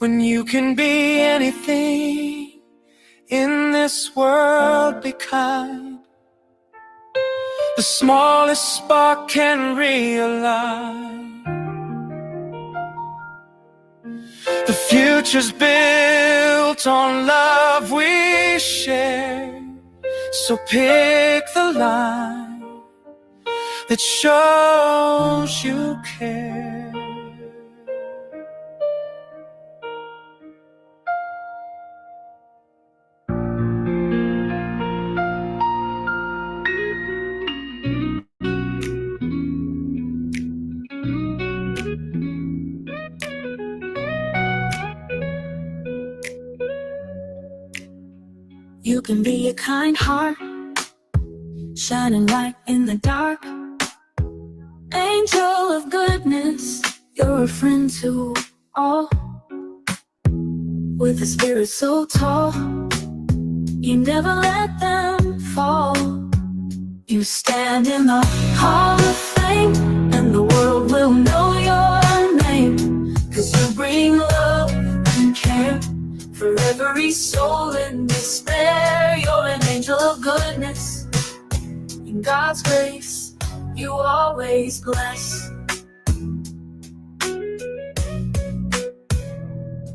when you can be anything in this world. Be kind. The smallest spark can realign. The future's built on love we share. So pick the line that shows you care. You can be a kind heart, shining light in the dark. Angel of goodness, you're a friend to all. With a spirit so tall, you never let them fall. You stand in the Hall of Fame, and the world will know your name. 'Cause you bring love and care for every soul in despair. You're an angel of goodness. In God's grace, you always bless.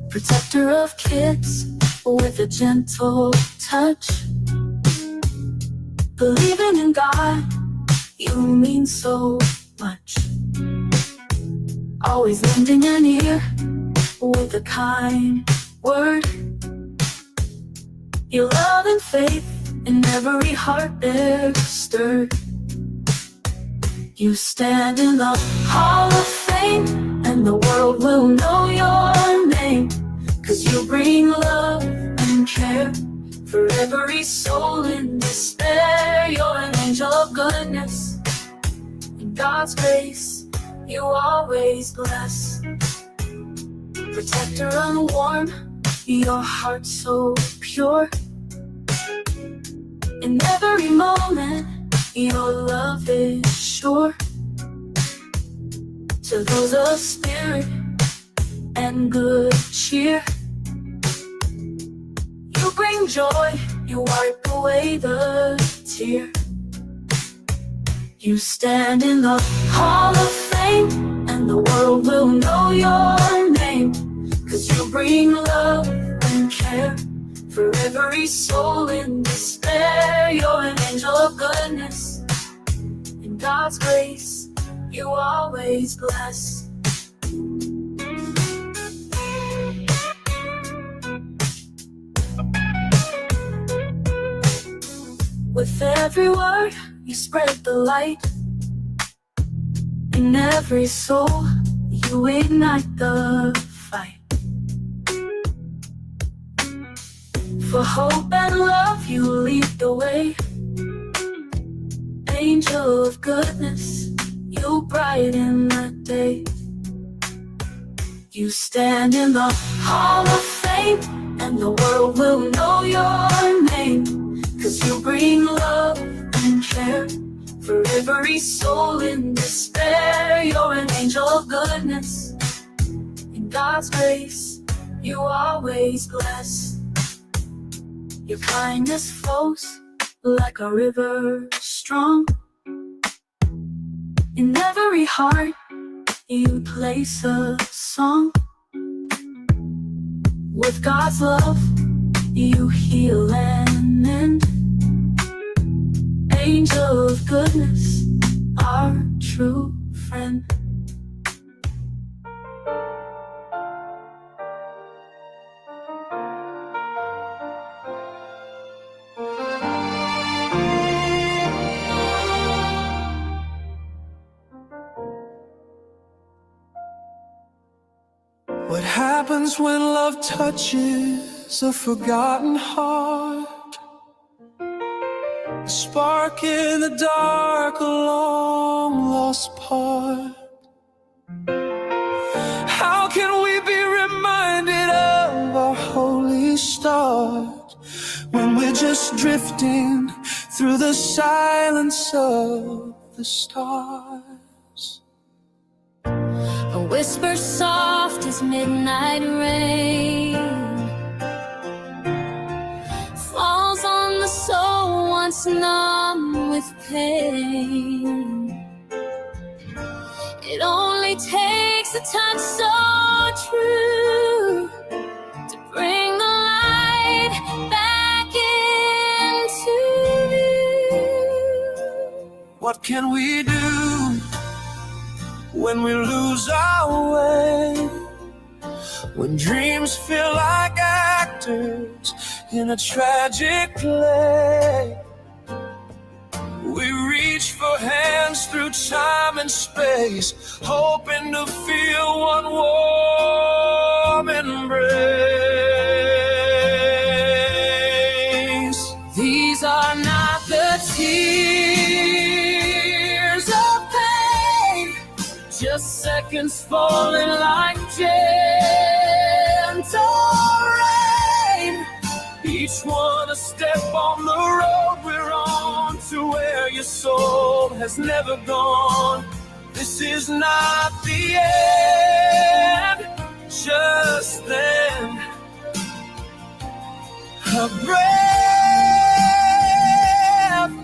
Protector of kids with a gentle touch. Believing in God, you mean so much. Always lending an ear with a kind word. Your love and faith in every heart they're stirred. You stand in the Hall of Fame, and the world will know your name. 'Cause you bring love and care for every soul in despair. You're an angel of goodness. In God's grace, you always bless. Protector and warm, your heart so pure. In every moment, your love is sure. To those of spirit and good cheer, you bring joy, you wipe away the tear. You stand in the Hall of Fame, and the world will know your name. 'Cause you bring love and care for every soul in despair. You're an angel of goodness. In God's grace, you always bless. With every word, you spread the light. In every soul, you ignite the fight. For hope and love, you lead the way. Angel of goodness, you brighten the day. You stand in the Hall of Fame, and the world will know your name. 'Cause you bring love and care for every soul in despair. You're an angel of goodness. In God's grace, you always bless. Your kindness flows like a river strong. In every heart, you place a song. With God's love, you heal and mend. Angel of goodness, our true friend. What happens when love touches a forgotten heart? A spark in the dark, a long lost part. How can we be reminded of our holy start when we're just drifting through the silence of the stars? A whisper soft as midnight rain. flame. It only takes a touch so true to bring the light back into view. What can we do when we lose our way? When dreams feel like actors in a tragic play, we reach for hands through time and space, hoping to feel one warm embrace. These are not the tears of pain, just seconds falling like gentle rain. Each one a step on the road we're on, to where your soul has never gone. This is not the end, just then a breath,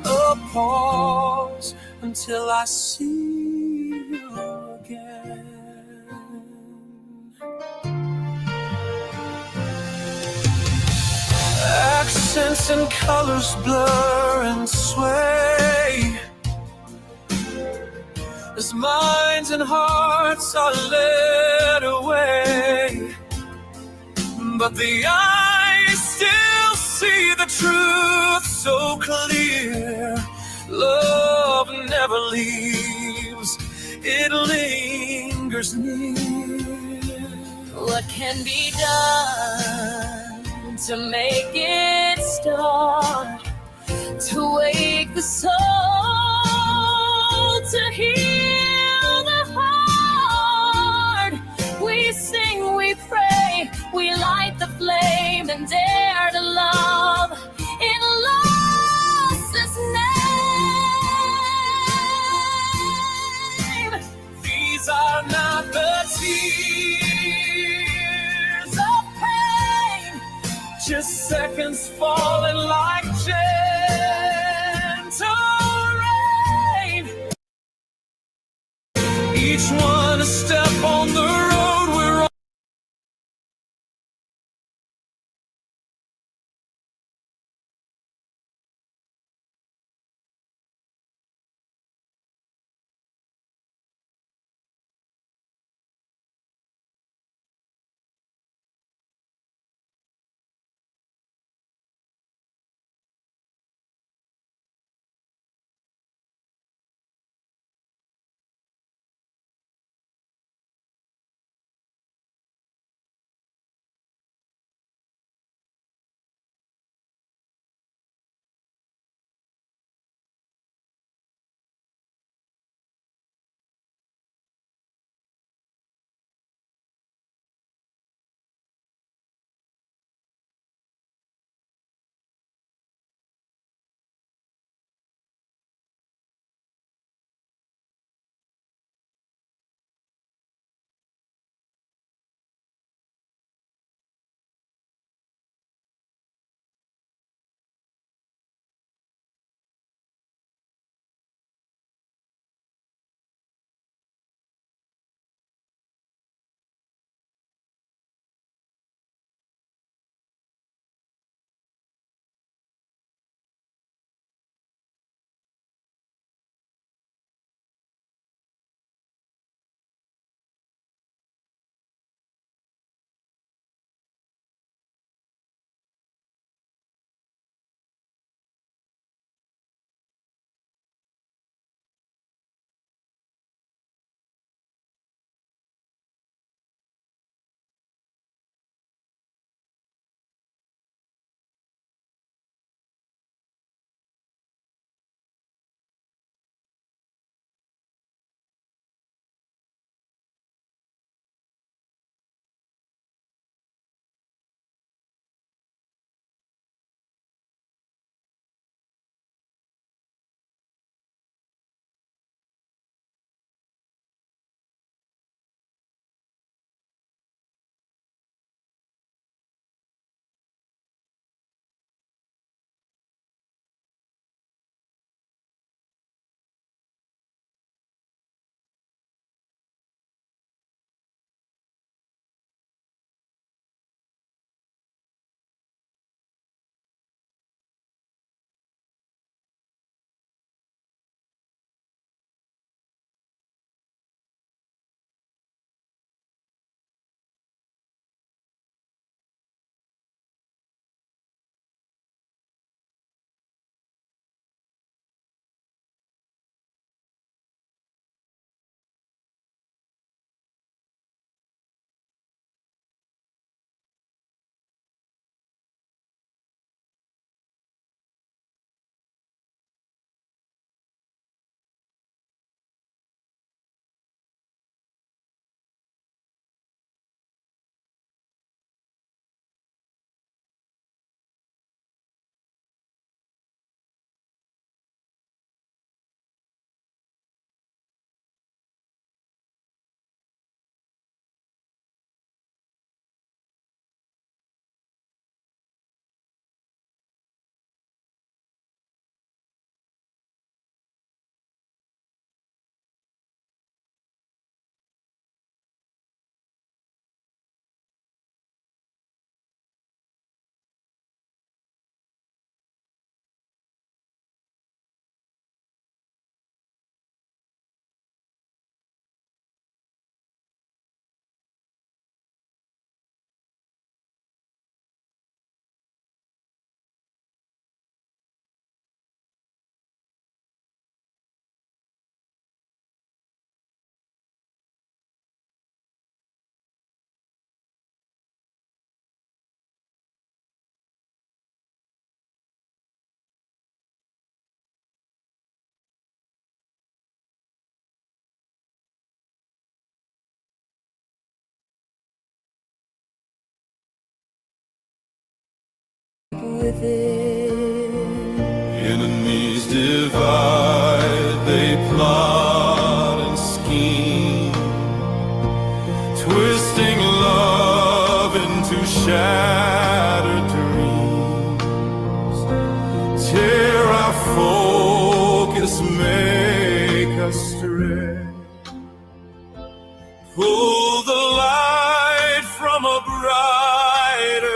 a pause, until I see you again. Accents and colors blur and sway as minds and hearts are led away, but the eyes still see the truth so clear. Love never leaves, it lingers near. What can be done to make it start, to wake the soul, to heal the heart? We sing, we pray, we light the flame and dare to love in loss's name. These are not the tears of pain, just seconds falling like gentle rain. Each one a step on the road we're on. within. Enemies divide, they plot and scheme, twisting love into shattered dreams. Tear our focus, make us stray. Pull the light from a brighter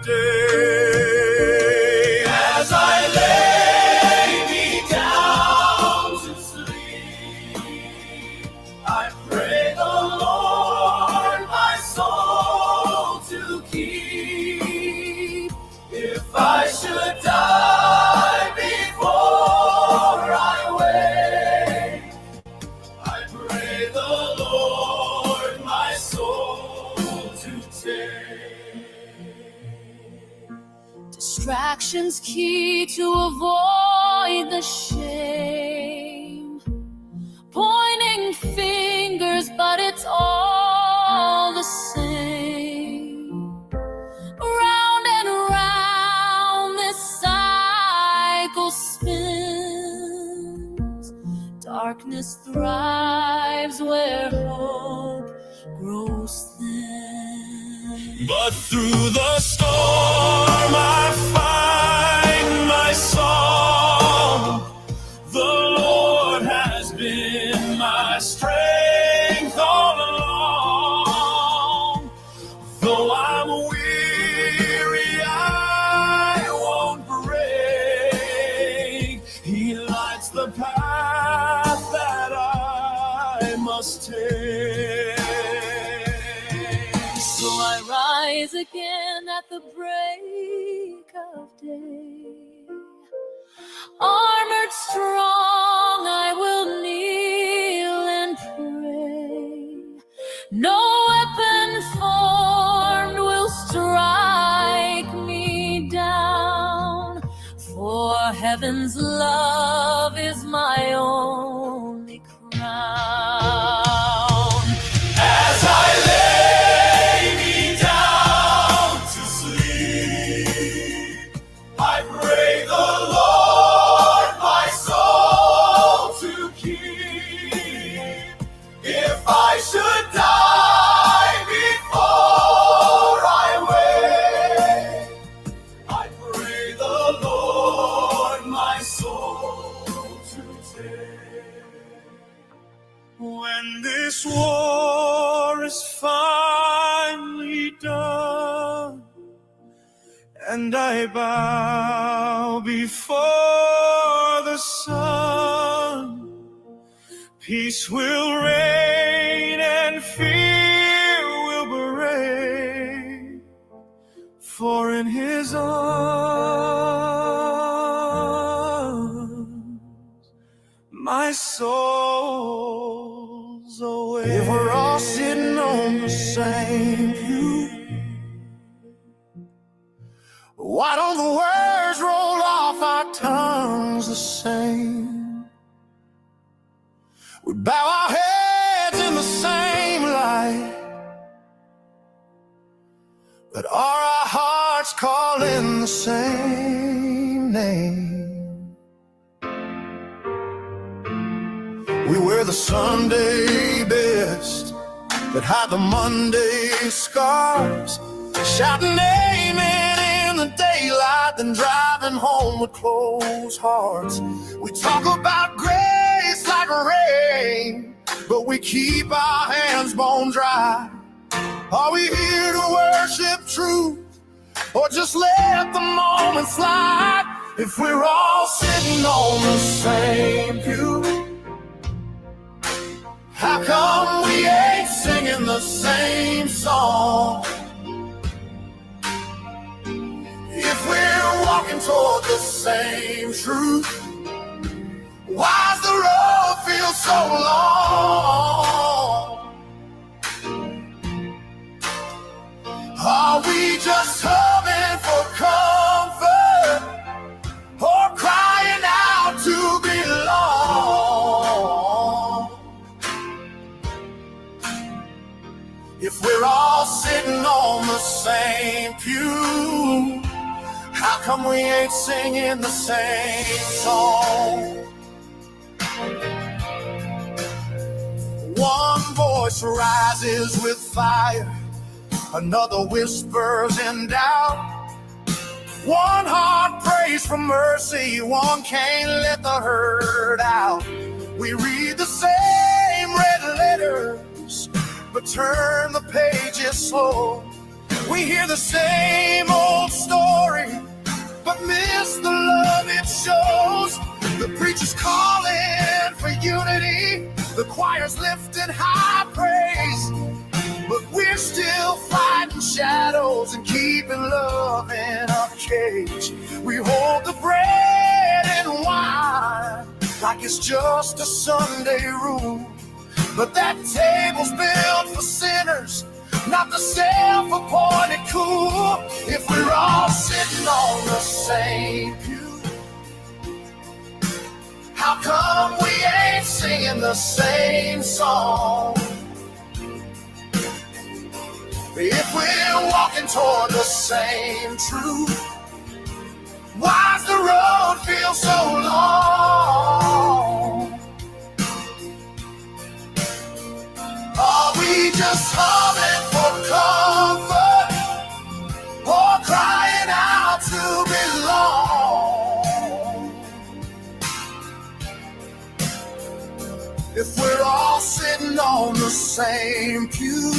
day. As I lay me down to sleep, I pray the Lord my soul to keep. If I should die before I wake, I pray the Lord my soul to take. Distractions key to avoid the shame. Pointing fingers, but it's all the same. Round and round this cycle spins. Darkness thrives where hope grows thin. But through the storm I find my song. The Lord has been my strength all along. Though I'm weary, I won't break. He lights the path that I must take. So I rise again at the break of day. Armored strong, I will kneel and pray. No weapon formed will strike me down, for heaven's love is my only crown. As I lay me down to sleep, I pray the Lord my soul to keep. If I should die before I wake, I pray the Lord my soul to take. When this war is finally done, and I bow before the sun, peace will reign and fear will break. For in His arms my soul's away. If we're all sitting on the same pew, why don't the words roll off our tongues the same? We bow our heads in the same light, but are our hearts calling the same name? We wear the Sunday best that hide the Monday scars, shouting amen in the daylight, then driving home with closed hearts. We talk about grace like rain, but we keep our hands bone dry. Are we here to worship truth, or just let the moment slide? If we're all sitting on the same pew, how come we ain't singing the same song? If we're walking toward the same truth, why's the road feel so long? Are we just hoping for comfort, or crying out to belong? If we're all sitting on the same pew, How come we ain't singing the same song? One voice rises with fire, another whispers in doubt. One heart prays for mercy, one can't let the hurt out. We read the same red letters, but turn the pages slow. We hear the same old story, but miss the love it shows. The preacher's calling for unity, the choir's lifting high praise, but we're still fighting shadows and keeping love in a cage. We hold the bread and wine like it's just a Sunday rule, but that table's built for sinners, not the self-appointed cool. If we're all sitting on the same pew, how come we ain't singing the same song? If we're walking toward the same truth, why's the road feel so long? Are we just humming for comfort, or crying out to belong? If we're all sitting on the same pew,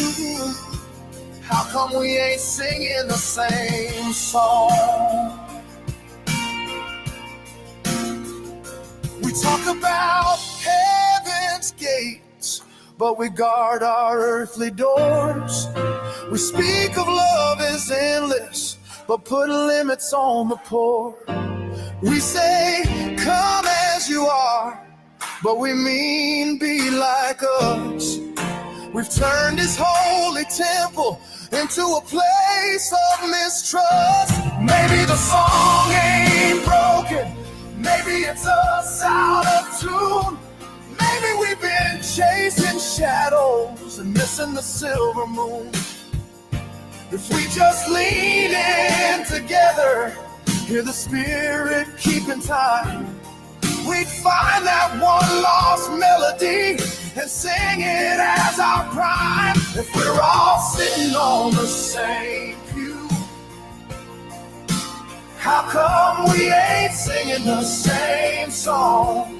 how come we ain't singing the same song? We talk about heaven's gates, but we guard our earthly doors. We speak of love as endless, but put limits on the poor. We say, come as you are, but we mean be like us. We've turned this holy temple into a place of mistrust. Maybe the song ain't broken, maybe it's us out of tune. Maybe we've been chasing shadows and missing the silver moon. If we just lean in together, hear the Spirit keeping time, we'd find that one lost melody and sing it as our prime. If we're all sitting on the same pew, how come we ain't singing the same song?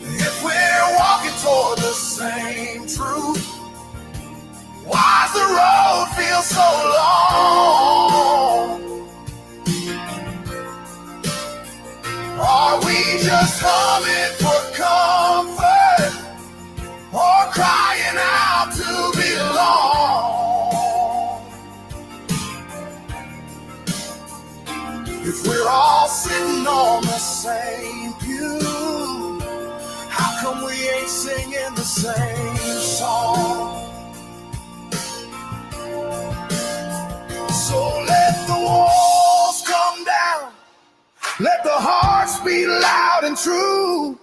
If we're walking toward the same truth, why's the road feel so long? Are we just humming for comfort, or crying out to belong? If we're all sitting on the same pew, how come we ain't singing the same song? So let the walls come down, let the hearts beat loud and true.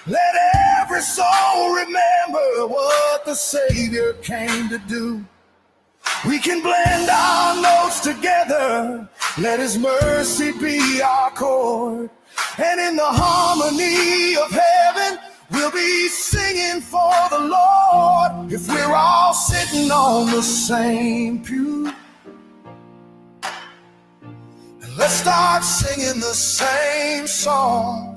Let every soul remember what the Savior came to do. We can blend our notes together, let His mercy be our chord, and in the harmony of heaven, we'll be singing for the Lord. If we're all sitting on the same pew, let's start singing the same song.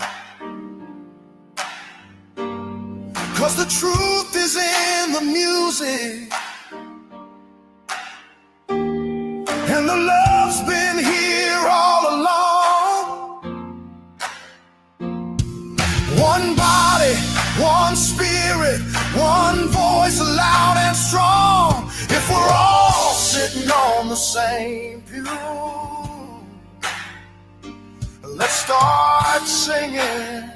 'Cause the truth is in the music, and the love's been here all along. One body, one spirit, one voice loud and strong. If we're all sitting on the same pew, let's start singing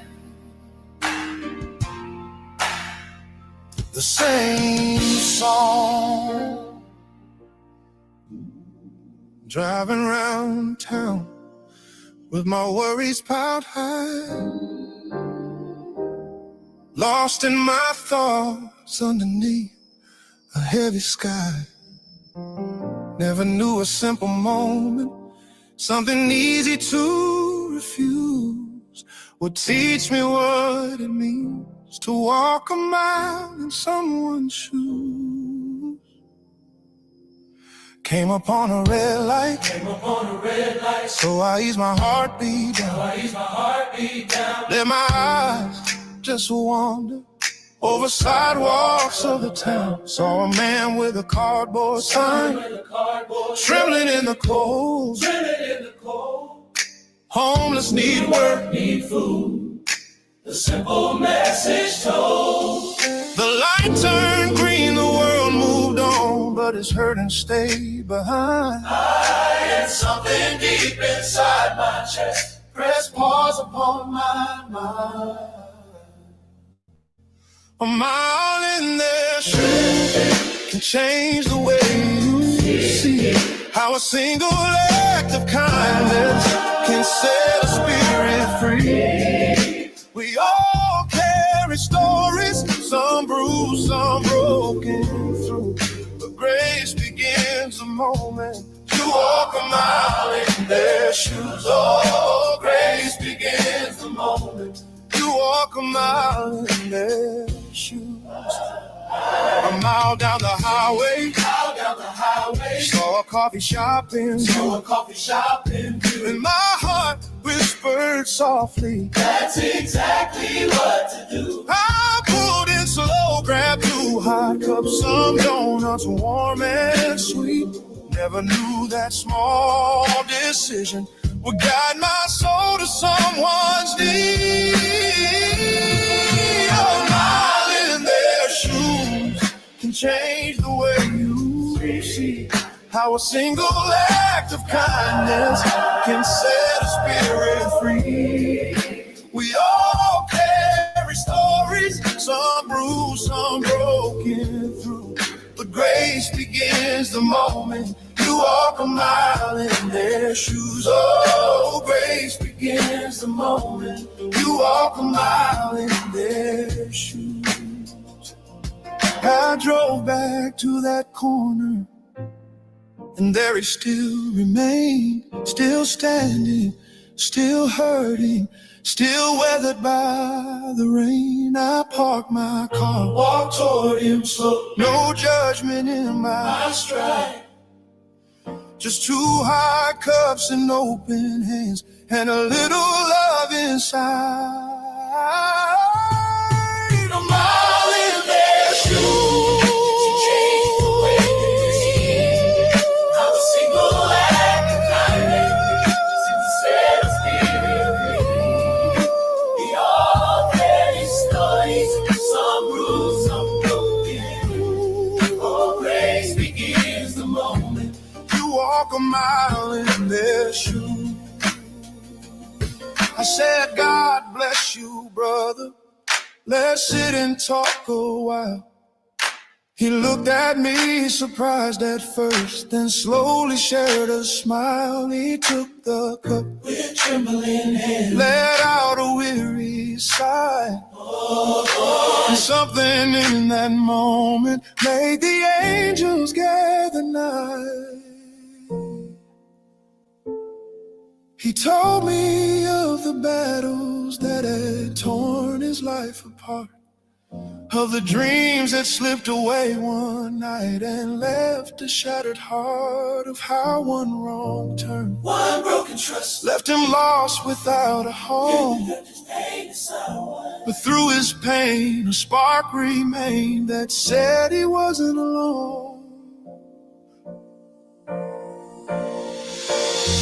the same song. Driving around town with my worries piled high, lost in my thoughts underneath a heavy sky. Never knew a simple moment, something easy to refuse, would teach me what it means to walk a mile in someone's shoes. Came upon a red light, so I eased my heartbeat down. Let my eyes just wander over sidewalks of the town. Saw a man with a cardboard sign, trembling in the cold. Homeless, need work, need food. The simple message told. The light turned green, the world moved on, but his hurting stayed behind. I had something deep inside my chest, pressed pause upon my mind. A mile in their shoes can change the way you see how a single act of kindness can set a spirit free. We all carry stories, some bruised, some broken through, but grace begins the moment you walk a mile in their shoes. Oh, grace begins the moment you walk a mile in their shoes. A mile down the highway, saw a coffee shop in view, and my heart whispered softly, that's exactly what to do. I pulled in slow, grabbed 2 hot cups, some donuts, warm and sweet. Never knew that small decision would guide my soul to someone's need. A mile in their shoes can change the way you see how a single act of kindness can set a spirit free. We all carry stories, some bruised, some broken through, but grace begins the moment you walk a mile in their shoes. Oh, grace begins the moment you walk a mile in their shoes. I drove back to that corner, and there he still remained, still standing, still hurting, still weathered by the rain. I parked my car, walked toward him slow, no judgment in my stride. Just 2 hot cups and open hands, and a little love inside. A mile in their shoes to change the way you see how a single act of kindness can set a spirit free. We all carry stories, some bruised, some broken. Oh, grace begins the moment you walk a mile in their shoes. I said, God bless you, brother. Let's sit and talk a while. He looked at me, surprised at first, then slowly shared a smile. He took the cup with trembling hands, let out a weary sigh. And something in that moment made the angels gather nigh. He told me of the battles that had torn his life apart, of the dreams that slipped away one night and left a shattered heart, of how one wrong turn, one broken trust, left him lost without a home. But through his pain, a spark remained that said he wasn't alone.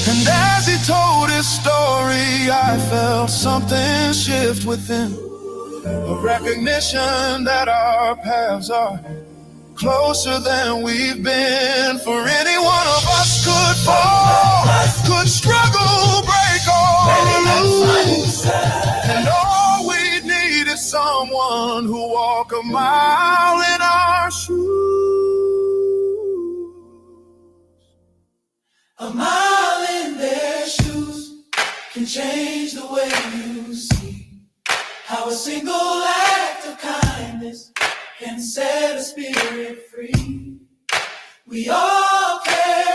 And as he told his story, I felt something shift within, a recognition that our paths are closer than we've been. For any one of us could fall, could struggle, break or lose, and all we need is someone who walk a mile in our shoes. A mile in their shoes can change the way you see how a single act of kindness can set a spirit free. We all care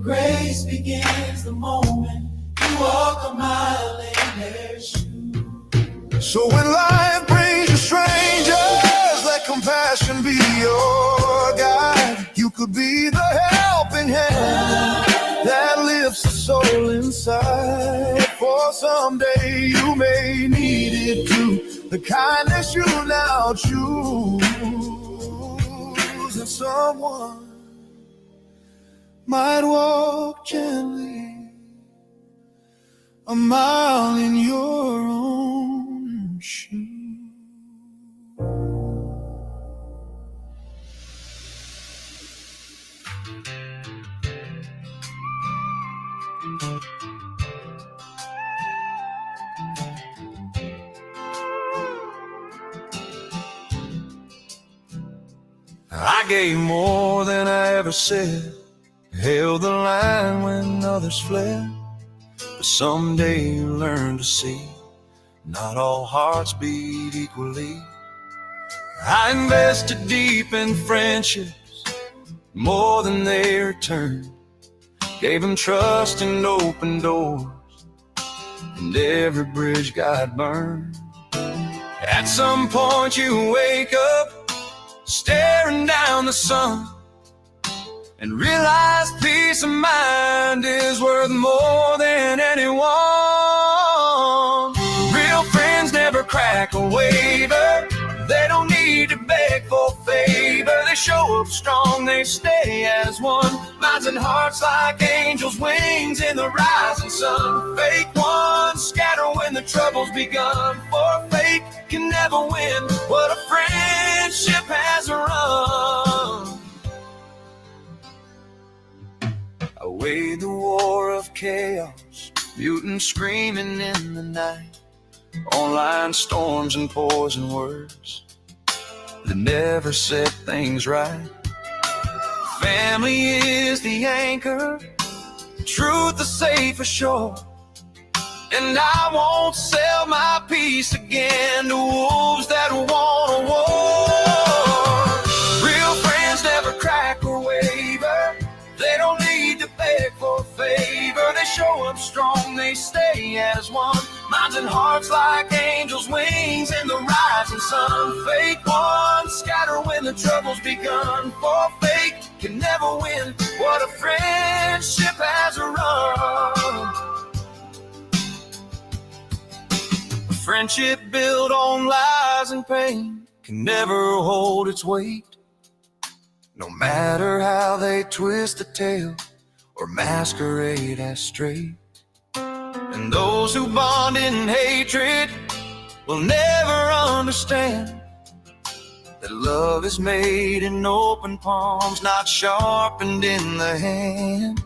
grace begins the moment you walk a mile in their shoes. So when life brings you strangers, let compassion be your guide. You could be the helping hand that lifts the soul inside. For someday you may need it too, the kindness you now choose. And someone might walk gently a mile in your own shoes. I gave more than I ever said, held the line when others fled. But someday you learn to see not all hearts beat equally. I invested deep in friendships, more than they returned. Gave them trust and open doors, and every bridge got burned. At some point you wake up, staring down the sun, and realize peace of mind is worth more than anyone. Real friends never crack or waver. They don't need to beg for favor. They show up strong, they stay as one. Minds and hearts like angels' wings in the rising sun. Fake ones scatter when the trouble's begun, for fake can never win what a friendship has run. I weighed the war of chaos, mutant screaming in the night. Online storms and poison words that never set things right. Family is the anchor, truth the safe ashore. And I won't sell my peace again to wolves that want a war. Real friends never crack or waver. They don't need to beg for favor. They show up strong, they stay as one. Minds and hearts like angels' wings in the rising sun. Fake ones scatter when the trouble's begun, for fake can never win what a friendship has run. A friendship built on lies and pain can never hold its weight, no matter how they twist the tale or masquerade as straight. And those who bond in hatred will never understand that love is made in open palms, not sharpened in the hand.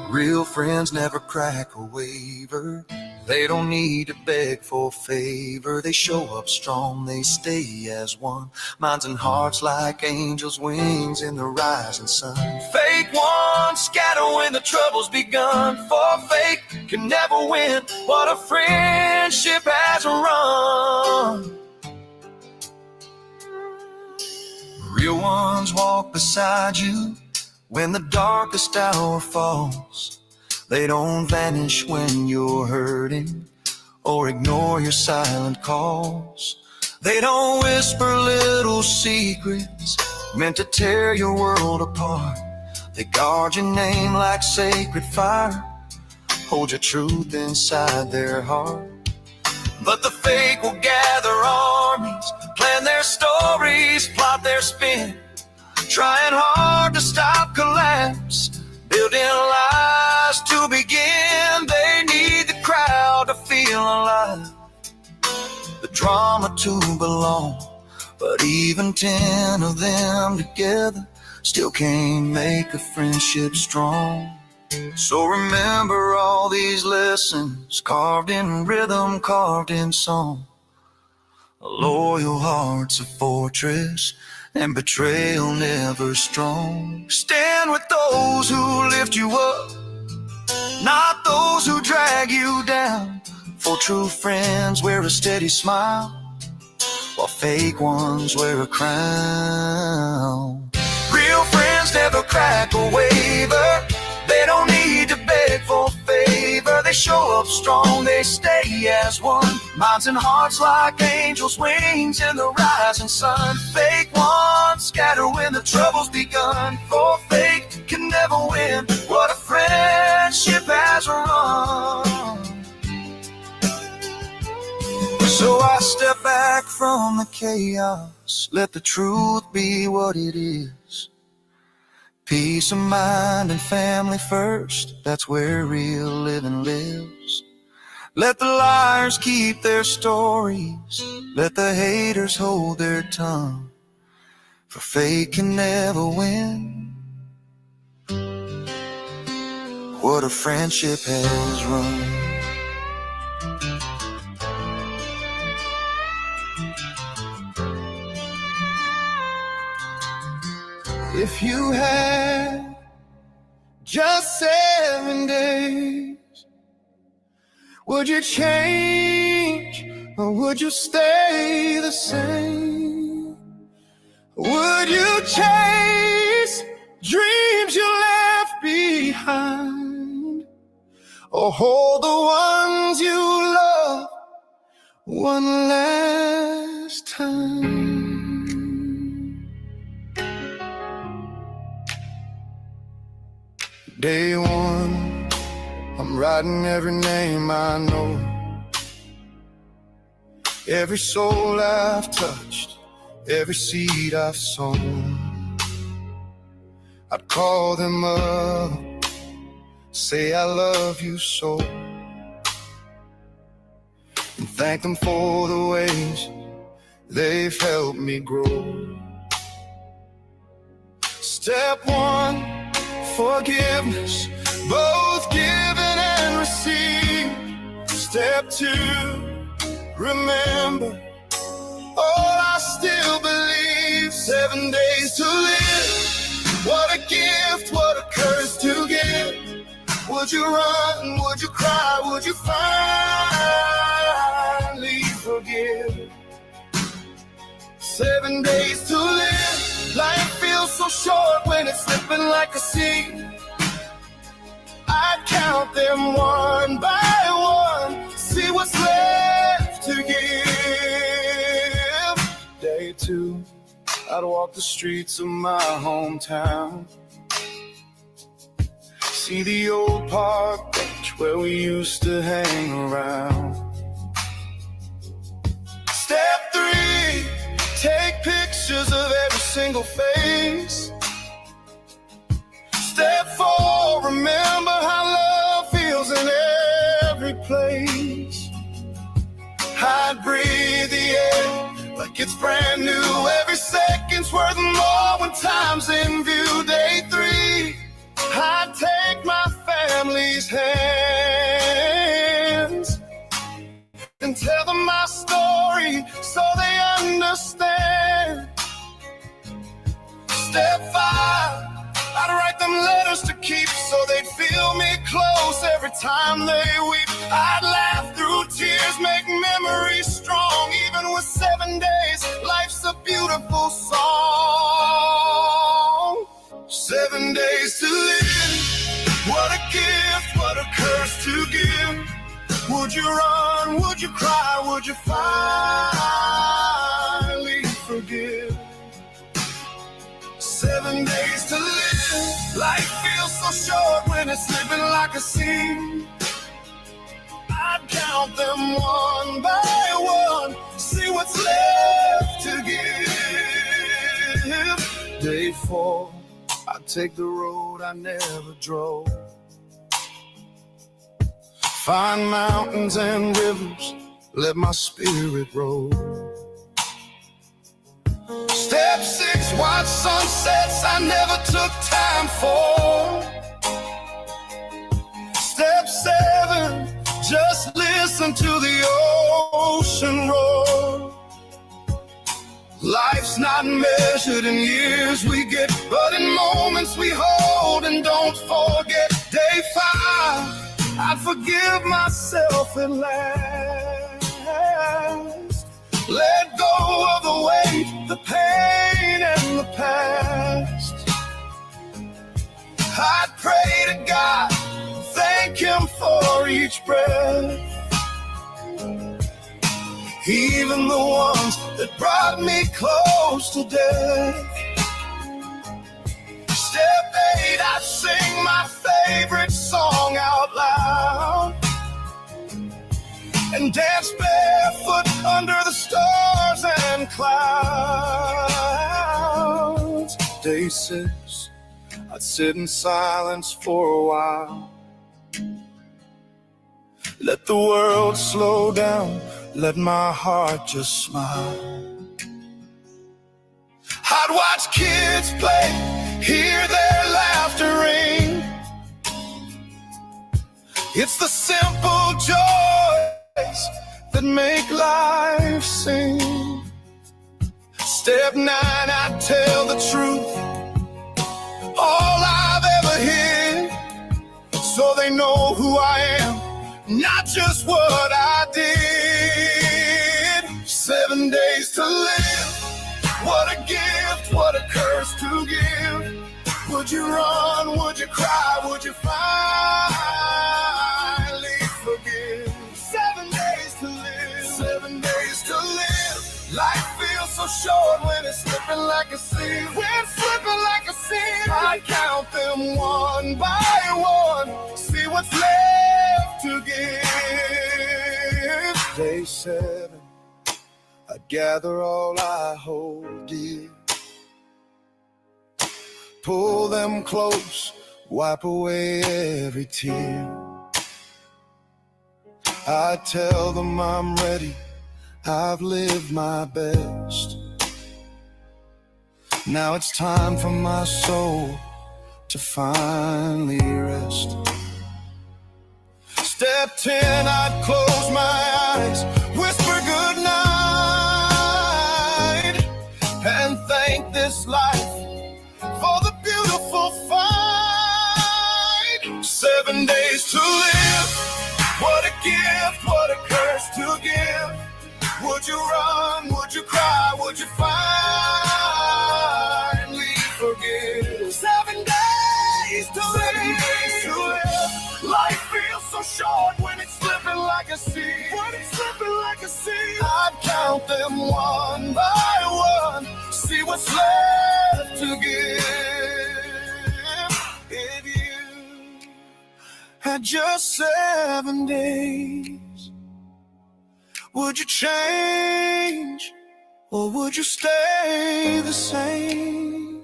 Real friends never crack or waver. They don't need to beg for favor. They show up strong, they stay as one. Minds and hearts like angels' wings in the rising sun. Fake ones scatter when the trouble's begun, for fake can never win what a friendship has run. Real ones walk beside you when the darkest hour falls. They don't vanish when you're hurting or ignore your silent calls. They don't whisper little secrets meant to tear your world apart. They guard your name like sacred fire, hold your truth inside their heart. But the fake will gather armies, plan their stories, plot their spin, trying hard to stop collapse, building lies to begin. They need the crowd to feel alive, the drama to belong. But even 10 of them together still can't make a friendship strong. So remember all these lessons, carved in rhythm, carved in song. A loyal heart's a fortress, and betrayal never strong. Stand with those who lift you up, not those who drag you down. For true friends wear a steady smile, while fake ones wear a crown. Real friends never crack or waver. don't need to beg for favor. They show up strong, they stay as one. Minds and hearts like angels' wings in the rising sun. Fake ones scatter when the trouble's begun. For fake can never win what a friendship has run. So I step back from the chaos, let the truth be what it is. Peace of mind and family first, that's where real living lives. Let the liars keep their stories, let the haters hold their tongue, for fake can never win what a friendship has run. If you had just 7 days, would you change or would you stay the same? Would you chase dreams you left behind, or hold the ones you love one last time? Day one, I'm writing every name I know, every soul I've touched, every seed I've sown. I'd call them up, say I love you so, and thank them for the ways they've helped me grow. Step one, forgiveness, both given and received. Step two, remember, all I still believe. 7 days to live, what a gift, what a curse to give. Would you run, would you cry, would you finally forgive? 7 days to live, life feels so short when it's slipping like a seed. I'd count them one by one, see what's left to give. Day two, I'd walk the streets of my hometown, see the old park bench where we used to hang around. Step three, take pictures of every single face. Step four, remember how love feels in every place. I'd breathe the air like it's brand new. Every second's worth more when time's in view. Day three, I'd take my family's hands and tell them my story so they understand. Step five, I'd write them letters to keep so they'd feel me close every time they weep. I'd laugh through tears, make memories strong. Even with 7 days, life's a beautiful song. 7 days to live, what a gift, what a curse to give. Would you run, would you cry, would you finally forgive? 7 days to live, life feels so short when it's living like a scene. I'd count them one by one, see what's left to give. Day four, I'd take the road I never drove, find mountains and rivers, let my spirit roll. Step six, watch sunsets I never took time for. Step seven, just listen to the ocean roar. Life's not measured in years we get, but in moments we hold and don't forget. Day five, I forgive myself at last. Let go of the weight, the pain, and the past. I'd pray to God for each breath, even the ones that brought me close to death. Step 8, I sing my favorite song out loud and dance barefoot under the stars and clouds. Day 6, I'd sit in silence for a while, let the world slow down, let my heart just smile. I'd watch kids play, hear their laughter ring. It's the simple joys that make life sing. Step 9, I tell the truth, all I've ever hid, so they know who I am, not just what I did. 7 days to live, what a gift, what a curse to give. Would you run, would you cry, would you finally forgive? 7 days to live, 7 days to live. Life feels so short when it's slipping like a sieve. When it's slipping like a sieve, I count them one by one, see what's left to give. Day 7, I gather all I hold dear, pull them close, wipe away every tear. I tell them I'm ready, I've lived my best. Now it's time for my soul to finally rest. Step 10, I'd close my eyes, whisper good night, and thank this life for the beautiful fight. 7 days to live, what a gift, what a curse to give. Would you run, would you cry, would you finally forgive? 7 days to live, 7 days to live. Life feels so short when it's slipping like a sieve. When it's slipping like a sieve, I'd count them one by one, see what's left to give. If you had just 7 days, would you change or would you stay the same?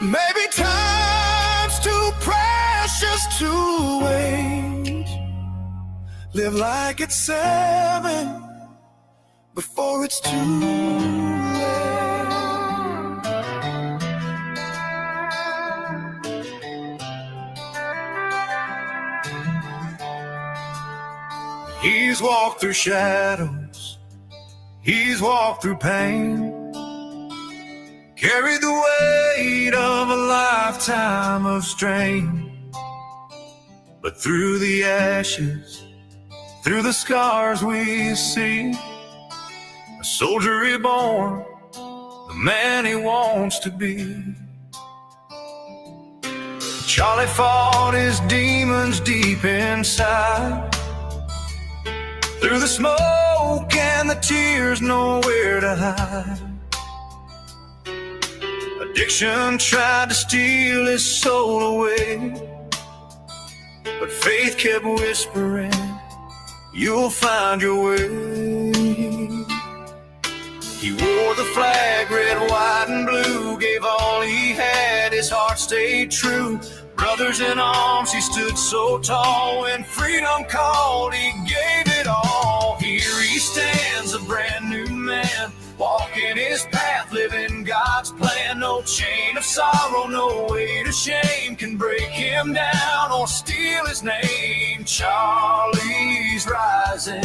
Maybe time's too precious to wait. Live like it's 7 before it's too late. He's walked through shadows, he's walked through pain, carried the weight of a lifetime of strain. But through the ashes, through the scars we see, a soldier reborn, the man he wants to be. Charlie fought his demons deep inside, through the smoke and the tears, nowhere to hide. Addiction tried to steal his soul away, but faith kept whispering, you'll find your way. He wore the flag, red, white, and blue, gave all he had, his heart stayed true. Brothers in arms, he stood so tall. When freedom called, he gave it all. Here he stands, a brand new man, walking his path, living God's plan. No chain of sorrow, no weight of shame can break him down or steal his name. Charlie's rising,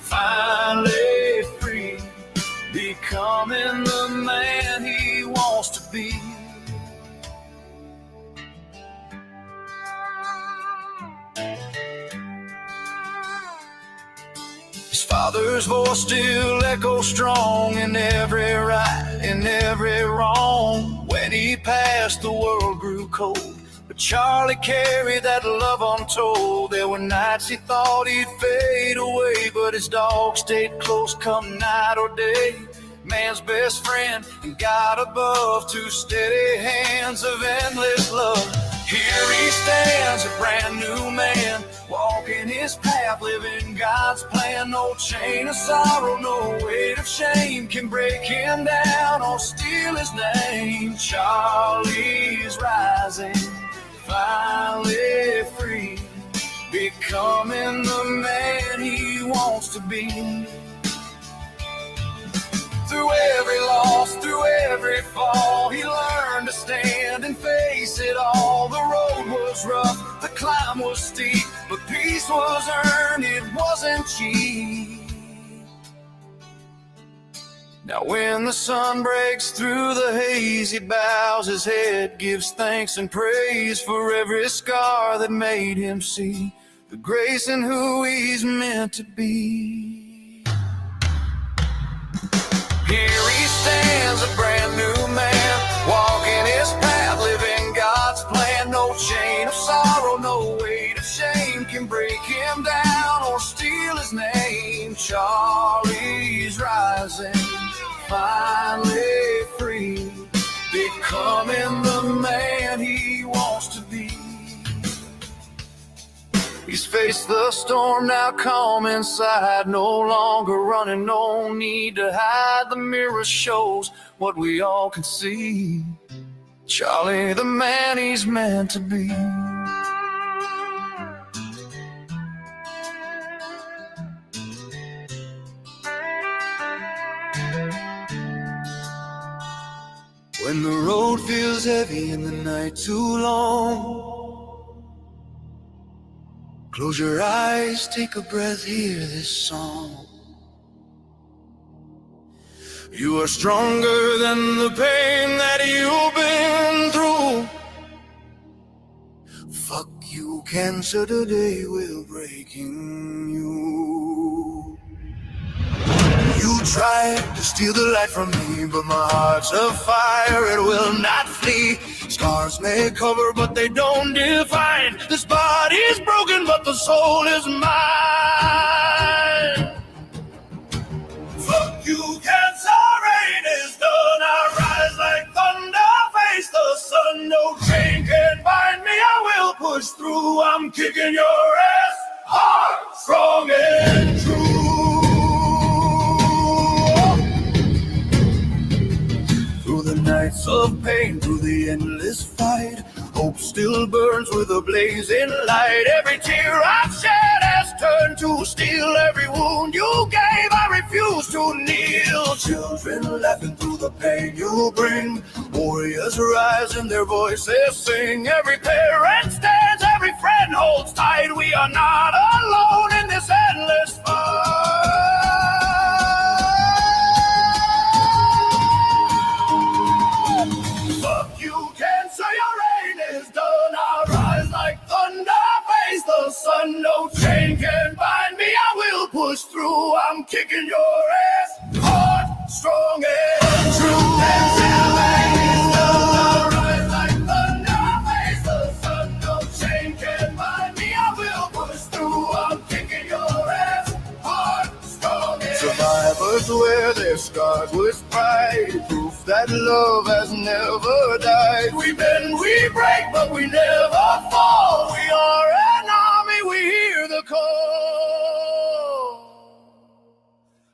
finally free, becoming the man he wants to be. His father's voice still echoes strong in every right, in every wrong. When he passed, the world grew cold, but But Charlie carried that love untold. There were nights he thought he'd fade away, but his dog stayed close come night or day. Man's best friend and God above, two steady hands of endless love. Here he stands, a brand new man, walking his path, living God's plan. No chain of sorrow, no weight of shame can break him down or steal his name. Charlie's rising, finally free, becoming the man he wants to be. Through every loss, through every fall, he learned to stand and face it all. The road was rough, the climb was steep, but peace was earned, it wasn't cheap. Now when the sun breaks through the haze, he bows his head, gives thanks and praise for every scar that made him see the grace in who he's meant to be. Here he stands, a brand new man, walking his path, living God's plan. No chain of sorrow, no weight of shame can break him down or steal his name. Charlie's rising, finally free, becoming the man he wants to be. He's faced the storm, now calm inside, no longer running, no need to hide. The mirror shows what we all can see. Charlie, the man he's meant to be. When the road feels heavy and the night too long, close your eyes, take a breath, hear this song. You are stronger than the pain that you've been through. Fuck you, cancer, today will breaking you. You tried to steal the light from me, but my heart's a fire, it will not flee. Scars may cover, but they don't define. This body's broken, but the soul is mine. Fuck you, cancer, rain is done. I rise like thunder, face the sun. No chain can bind me, I will push through. I'm kicking your ass hard, strong and true. Nights of pain, through the endless fight, hope still burns with a blazing light. Every tear I've shed has turned to steel. Every wound you gave, I refuse to kneel. Children laughing through the pain you bring, warriors rise and their voices sing. Every parent stands, every friend holds tight. We are not alone in this endless fight. The sun, no chain can bind me, I will push through. I'm kicking your ass hard, strong and true. Rise like thunder, face the sun, no chain can bind me, I will push through. I'm kicking your ass hard, strong and true. Survivors wear their scars with pride, proof that love has never died. We bend, we break, but we never fall. We are an army, we hear the call.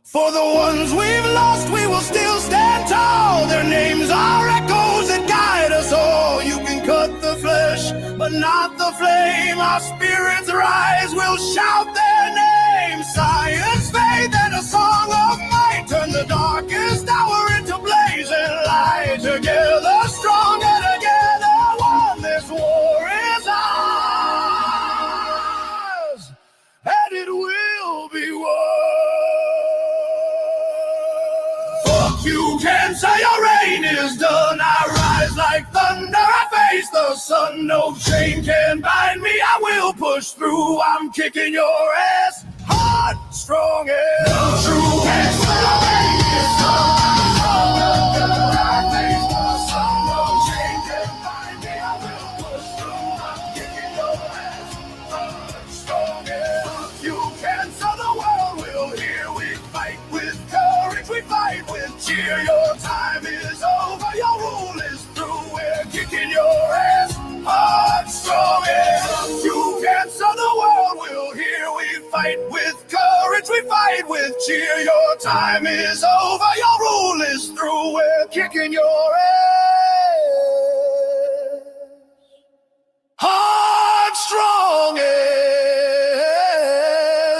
For the ones we've lost, we will still stand tall. Their names are echoes that guide us all. You can cut the flesh, but not the flame. Our spirits rise, we'll shout their names. Science, faith, and a song of might turn the darkest hour into blazing light. Together strong and together one, this war is ours, and it will be won. Fuck you, cancer, your reign is done. I rise like thunder, I face the sun. No chain can bind me, I will push through. I'm kicking your ass hard, strong and true. Cancer, your reign is done. I face the sun. No chain can bind me, I will push through. we fight with cheer. Your time is over, your rule is through. We're kicking your ass. Hard, strong,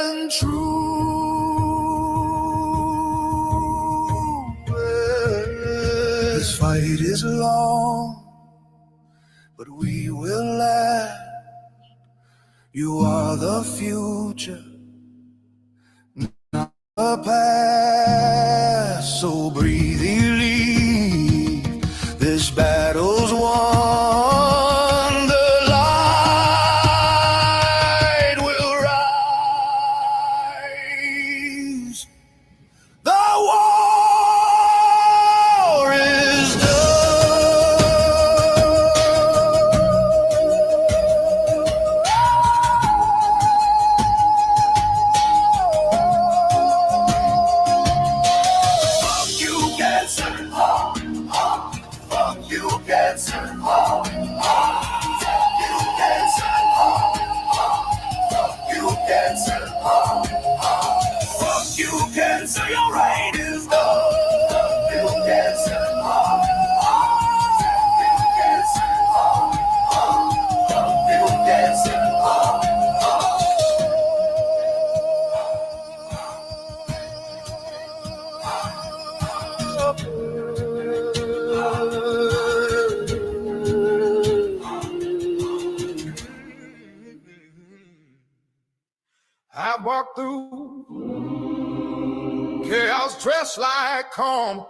and true. This fight is long, but we will last. You are the future, not the past. So breathe, relieve. This battle's won. The light will rise. The war is done. Cancer, your reign is done. You cancer, you cancer, you cancer. I walked through chaos dressed like calm,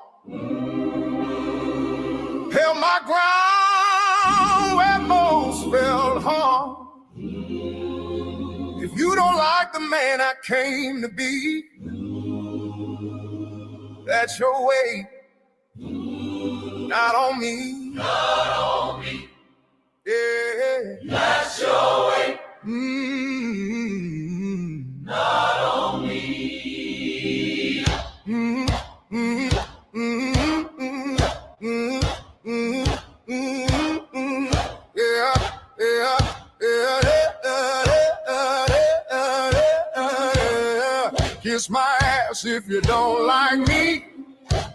held my ground where most felt harm. If you don't like the man I came to be, that's your way, not on me. Not on me. Yeah, that's your way. Not on me. Kiss my ass if you don't like me.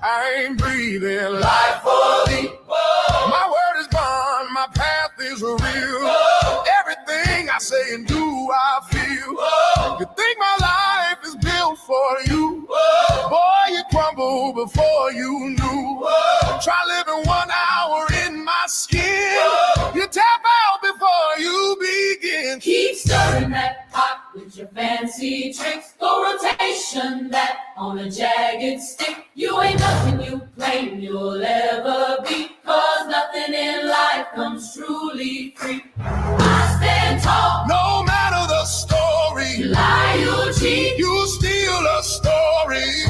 I ain't breathing life for thee. Whoa. My word is bond, my path is real. Whoa. Everything I say and do, I feel. Whoa. You think my life is built for you? Whoa. Boy, you crumble before you knew. Whoa. Try living 1 hour in my skin. Whoa. You tap out before you begin. Keep stirring that pot with your fancy tricks. Go rotation that on a jagged stick. You ain't nothing you claim you'll ever be, 'cause nothing in life comes truly free. I stand tall, no matter the story. You lie, you cheat, you steal a story.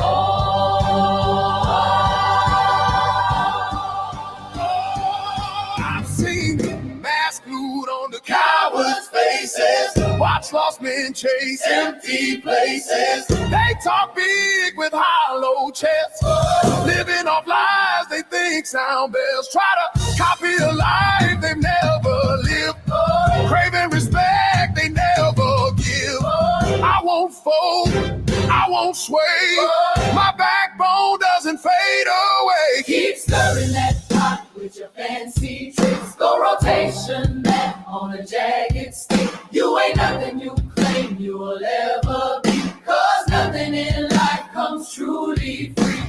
I've seen masks glued on the cowards' faces, watch lost men chase empty places. They talk big with hollow chests, living off lies they think sound best. Try to copy a life they've never lived, craving respect they never give. I won't fold, I won't sway, my backbone doesn't fade away. Keep stirring that pot with your fancy tricks. Go rotation that on a jagged stick. You ain't nothing you claim you will ever be, 'cause nothing in life comes truly free.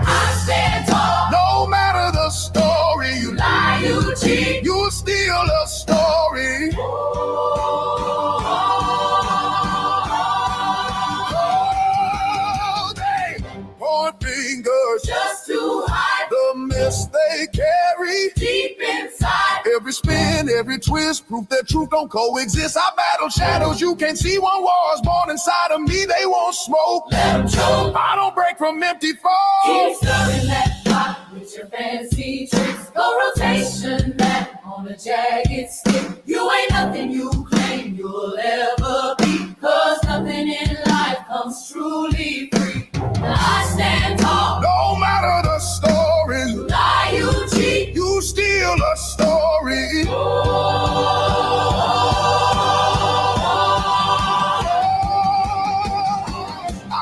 I stand tall, no matter the story. You lie, you cheat, you steal a story. They point fingers just to hide the mist they carry deep inside. Every spin, every twist, proof that truth don't coexist. I battle shadows you can't see. One war is born inside of me, they won't smoke. Let 'em choke. I don't break from empty foes. Keep stirring that pot with your fancy tricks. Go rotation that on a jagged stick. You ain't nothing you claim you'll ever be, 'cause nothing in life comes truly free. I stand tall, no matter the story. You lie, you cheat, you steal a story. I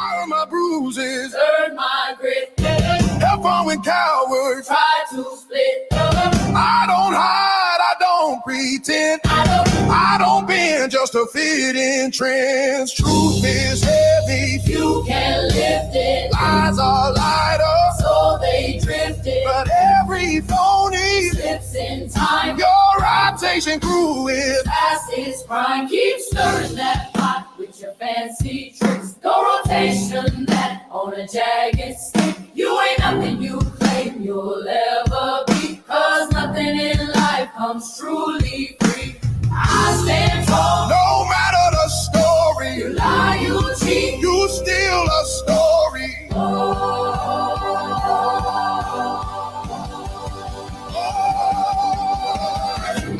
to split up. I don't hide, I don't pretend. I don't bend just to fit in trends. Truth is heavy, You can lift it, lies are lighter, so they drifted. but every phony Slips in time, your rotation crew is. past its prime. Keep stirring that pot with your fancy tricks. No rotation that on a jagged stick. You ain't nothing you claim you'll ever be, 'cause nothing in life comes truly free. I stand tall, No matter the story, you lie, you cheat. you still a story.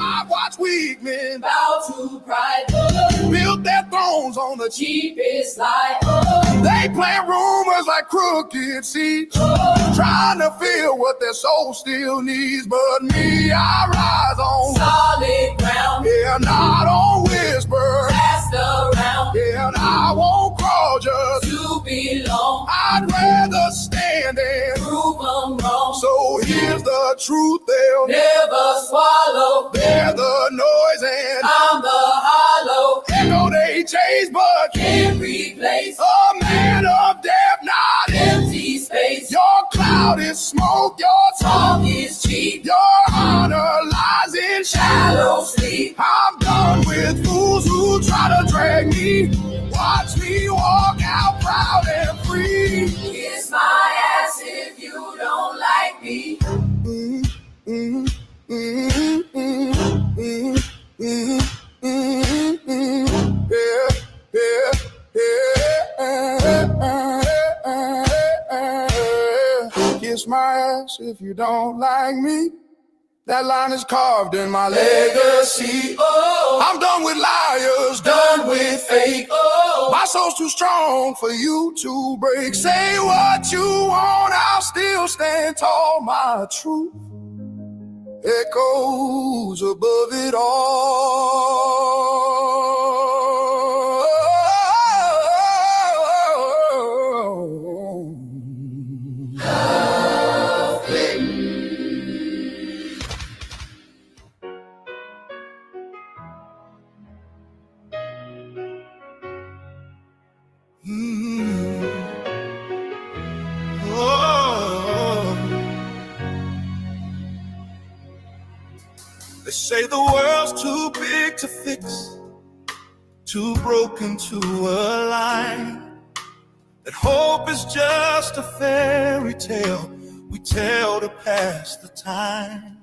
I watch weak men Bow to pride, build their thrones on the cheap. cheapest lie. They plant rumors like crooked seeds, trying to feel what their soul still needs. But me, I rise on, Solid ground, yeah, not on whisper, passed around yeah, and I won't crawl just. to belong. I'd rather stand and Prove 'em wrong, so here's the truth, they'll never swallow. bear the noise and I'm the hollow, echo they chase, but can't replace. a man of depth, not Empty space, your cloud is smoke, your talk is cheap. your honor lies in shadow. Shallow sleep, I'm done with fools who try to drag me. Watch me walk out proud and free. kiss my ass if you don't like me. Mm, mm, mm, mm, mm, mm, mm, mm. Yeah, yeah. Kiss my ass if you don't like me. That line is carved in my legacy. Oh, I'm done with liars, done with fake. Oh, my soul's too strong for you to break. Say what you want, I'll still stand tall. My truth echoes above it all. Oh. They say the world's too big to fix, too broken to align. That hope is just a fairy tale we tell to pass the time.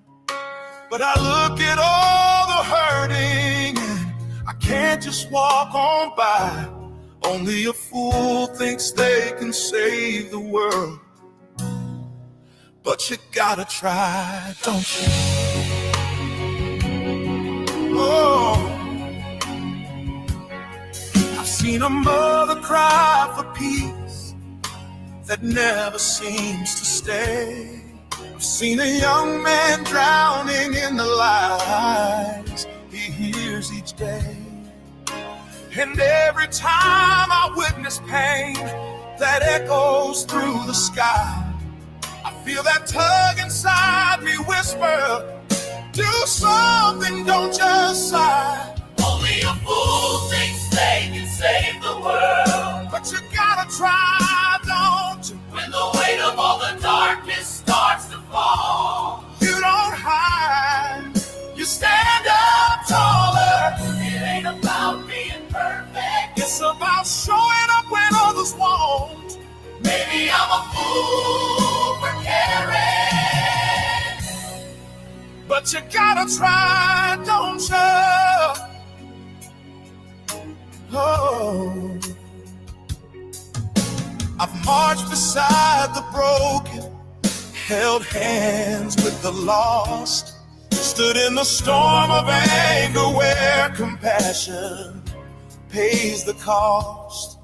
But I look at all the hurting and I can't just walk on by. Only a fool thinks they can save the world, but you gotta try, don't you? Oh, I've seen a mother cry for peace that never seems to stay. I've seen a young man drowning in the lies he hears each day. And every time I witness pain that echoes through the sky, I feel that tug inside me whisper, do something, don't just sigh. only a fool thinks they can save the world. But you gotta try, don't you? When the weight of all the darkness starts to fall, You don't hide, you stand up taller. it ain't about being perfect. It's about showing up when others won't. Maybe I'm a fool for caring, But you gotta try, don't you? Oh, I've marched beside the broken, held hands with the lost, stood in the storm of anger where compassion pays the cost.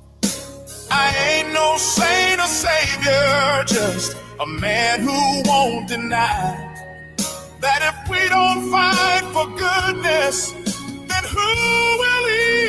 I ain't no saint or savior, just a man who won't deny that if we don't fight for goodness, then who will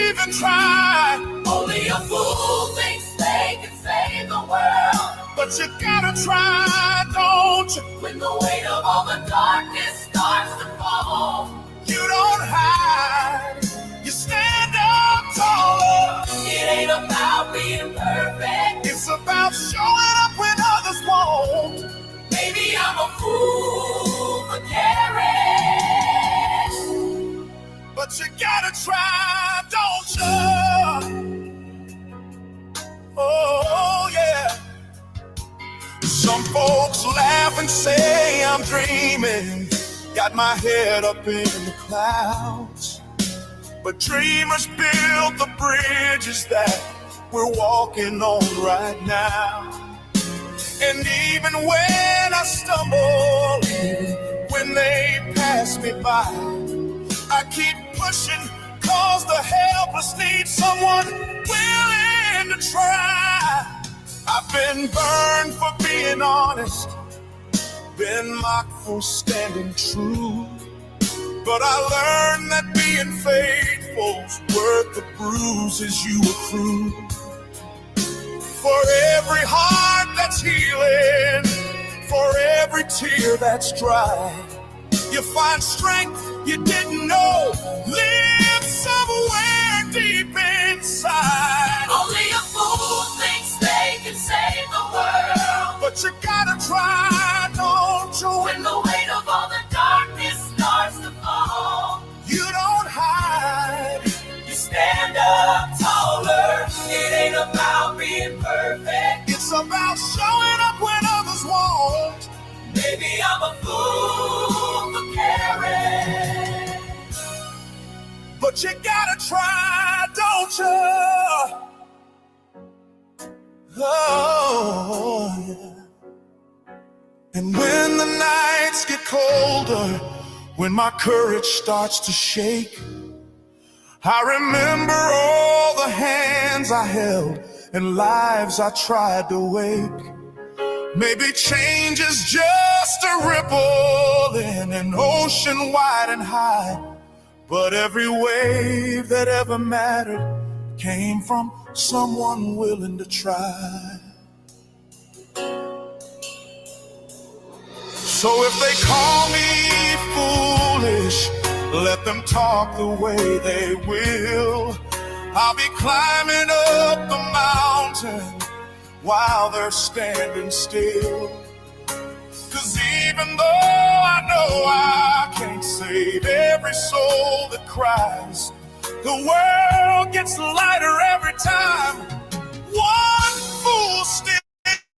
even try? only a fool thinks they can save the world. But but you gotta try, don't you? When the weight of all the darkness starts to fall, You don't hide, you stand up taller. it ain't about being perfect. It's about showing up when others won't. Maybe I'm a fool for caring, But you gotta try, don't you? Oh, yeah. Some folks laugh and say I'm dreaming, got my head up in the clouds. But dreamers build the bridges that we're walking on right now. And even when I stumble, when they pass me by, I keep pushing, cause the helpless need someone willing to try. I've been burned for being honest, been mocked for standing true, but I learned that being faithful's worth the bruises you accrue. For every heart that's healing, for every tear that's dry, you find strength you didn't know lives somewhere deep inside. only a fool thinks they can save the world. But you gotta try, don't you? When the weight of all the darkness starts to fall, You don't hide. you stand up taller. It ain't about being perfect. It's about showing up when others won't. Maybe I'm a fool for caring, But you gotta try, don't you? Oh, yeah. And when the nights get colder, when my courage starts to shake, I remember all the hands I held and lives I tried to wake. Maybe change is just a ripple in an ocean wide and high, but every wave that ever mattered came from someone willing to try. So if they call me foolish, let them talk the way they will. I'll be climbing up the mountain while they're standing still. Cause even though I know I can't save every soul that cries, the world gets lighter every time one fool still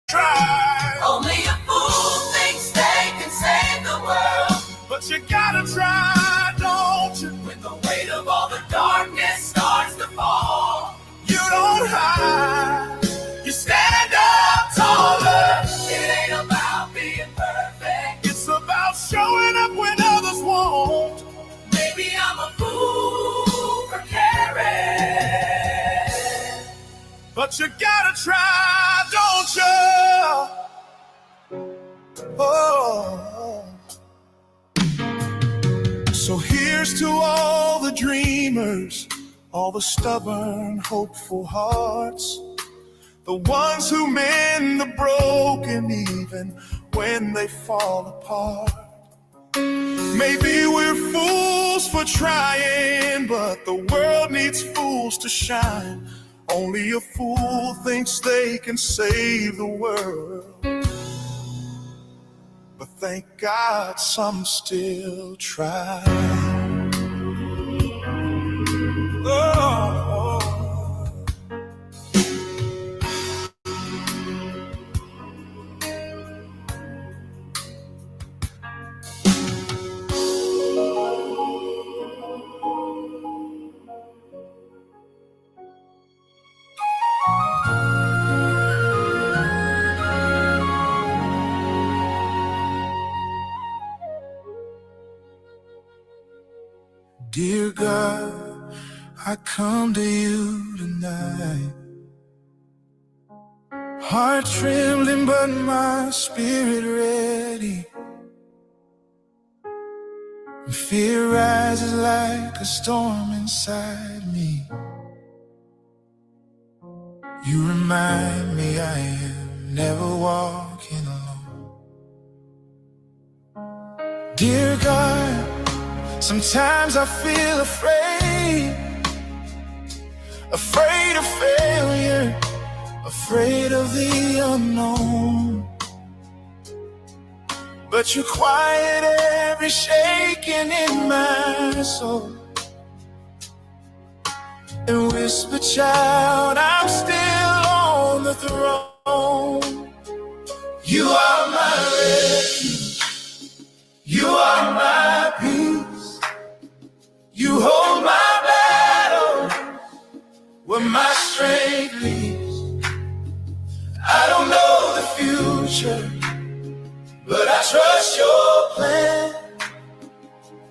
tries. only a fool thinks they can save the world. But you gotta try, don't you? When the weight of all the darkness starts to fall, You don't hide. you stand up taller. It ain't about being perfect. It's about showing up when others won't. Maybe I'm a fool for caring, But you gotta try, don't you? Oh. So here's to all the dreamers, all the stubborn, hopeful hearts, the ones who mend the broken even when they fall apart. Maybe we're fools for trying, but the world needs fools to shine. Only a fool thinks they can save the world. But thank God some still try. Oh. Dear God, I come to you tonight, heart trembling but my spirit ready. Fear rises like a storm inside me. You remind me I am never walking alone. Dear God, sometimes I feel afraid, afraid of failure, afraid of the unknown. But you quiet every shaking in my soul and whisper, child, I'm still on the throne. You are my refuge, you are my peace. You hold my battle where my strength leads. I don't know the future, but I trust your plan.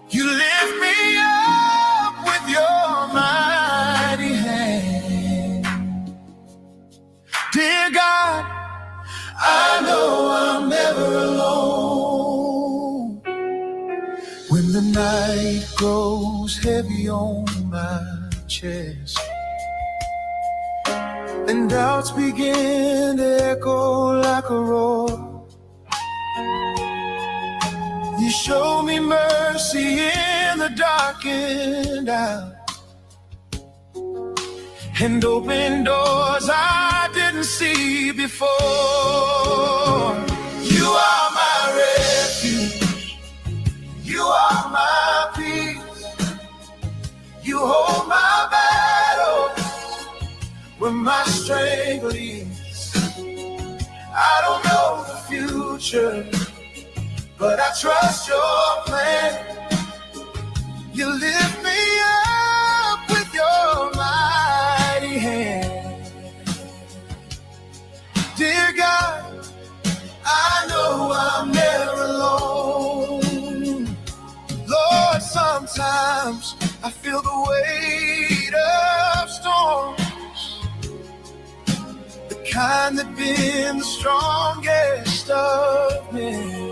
You lift me up with your mighty hand. Dear God, I know I'm never alone. When the night grows heavy on my chest and doubts begin to echo like a roar, you show me mercy in the darkened hour and open doors I didn't see before. You are my refuge, you are my peace. You hold my battle where my strength leads. I don't know the future, but I trust your plan. You lift me up with your mighty hand. Dear God, I know I'm never alone. Lord, sometimes I feel the weight of storms, the kind that been the strongest of men.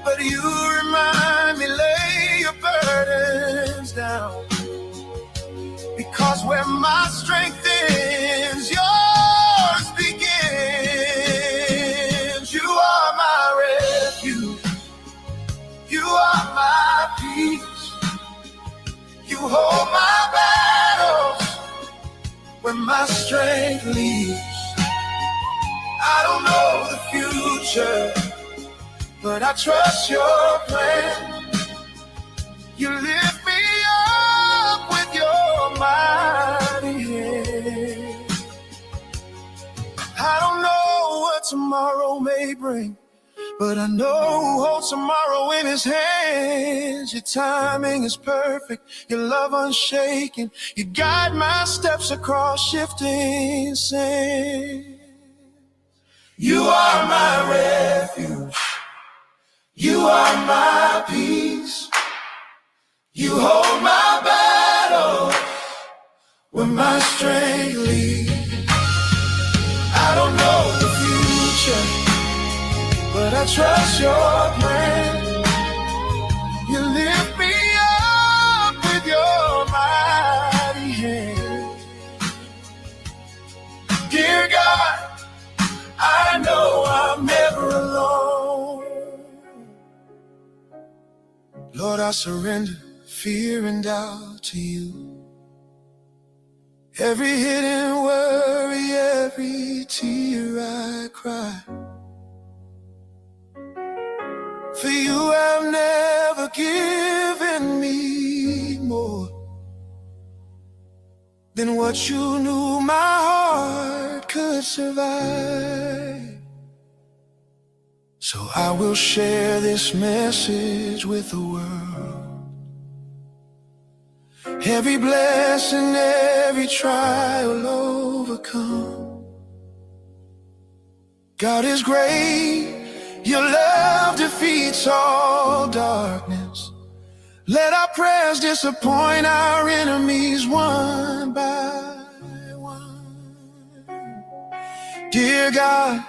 But you remind me, lay your burdens down, because where my strength ends, yours begins. You are my refuge, you are my peace. You hold my battles when my strength leaves. I don't know the future, but I trust your plan. You lift me up with your mighty hand. I don't know what tomorrow may bring, but I know who holds tomorrow in his hands. Your timing is perfect, your love unshaken. You guide my steps across shifting sand. You are my refuge, you are my peace. You hold my battle when my strength leads. I don't know the future, but I trust your plan. You lift me up with your mighty hand. Dear God, I know I'm never alone. Lord, I surrender fear and doubt to you. Every hidden worry, every tear I cry. For you have never given me more than what you knew my heart could survive. So I will share this message with the world. Every blessing, every trial overcome. God is great, your love defeats all darkness. Let our prayers disappoint our enemies one by one. Dear God,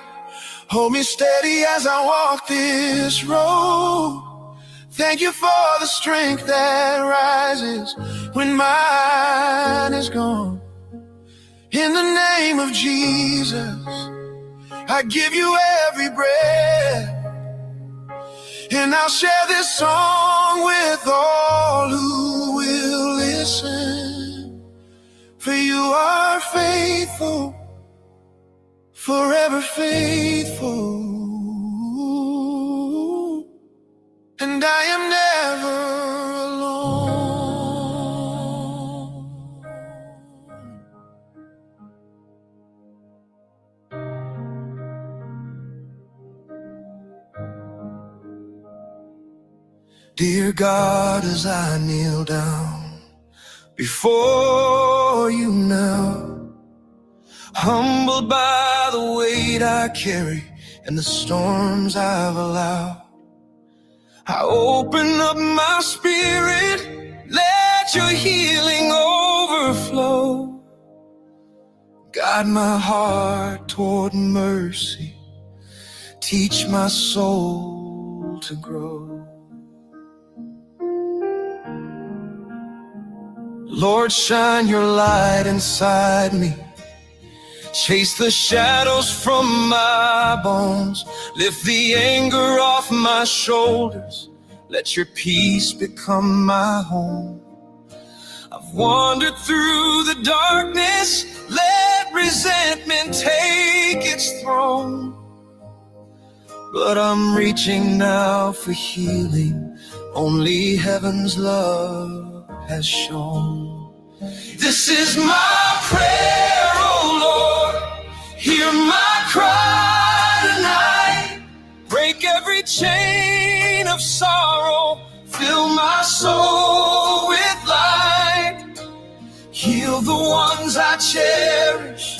hold me steady as I walk this road. Thank you for the strength that rises when mine is gone. In the name of Jesus, I give you every breath. And I'll share this song with all who will listen. For you are faithful, forever faithful. And I am never alone. Dear God, as I kneel down before you now, humbled by the weight I carry and the storms I've allowed, I open up my spirit, let your healing overflow. Guide my heart toward mercy, teach my soul to grow. Lord, shine your light inside me. Chase the shadows from my bones. Lift the anger off my shoulders. Let your peace become my home. I've wandered through the darkness. Let resentment take its throne. But I'm reaching now for healing only heaven's love has shown. This is my prayer, oh Lord, hear my cry tonight. Break every chain of sorrow, fill my soul with light. Heal the ones I cherish,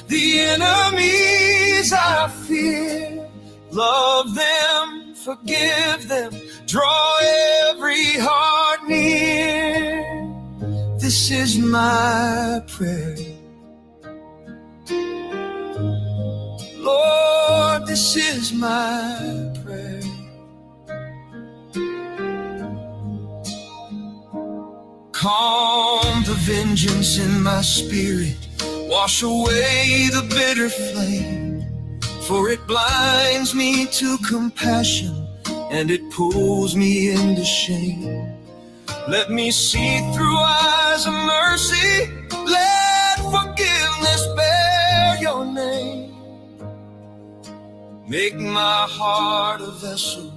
the enemies I fear. Love them, forgive them, draw every heart near. This is my prayer. Lord, this is my prayer. Calm the vengeance in my spirit, wash away the bitter flame, for it blinds me to compassion and it pulls me into shame. Let me see through eyes of mercy, let forgiveness bear your name. Make my heart a vessel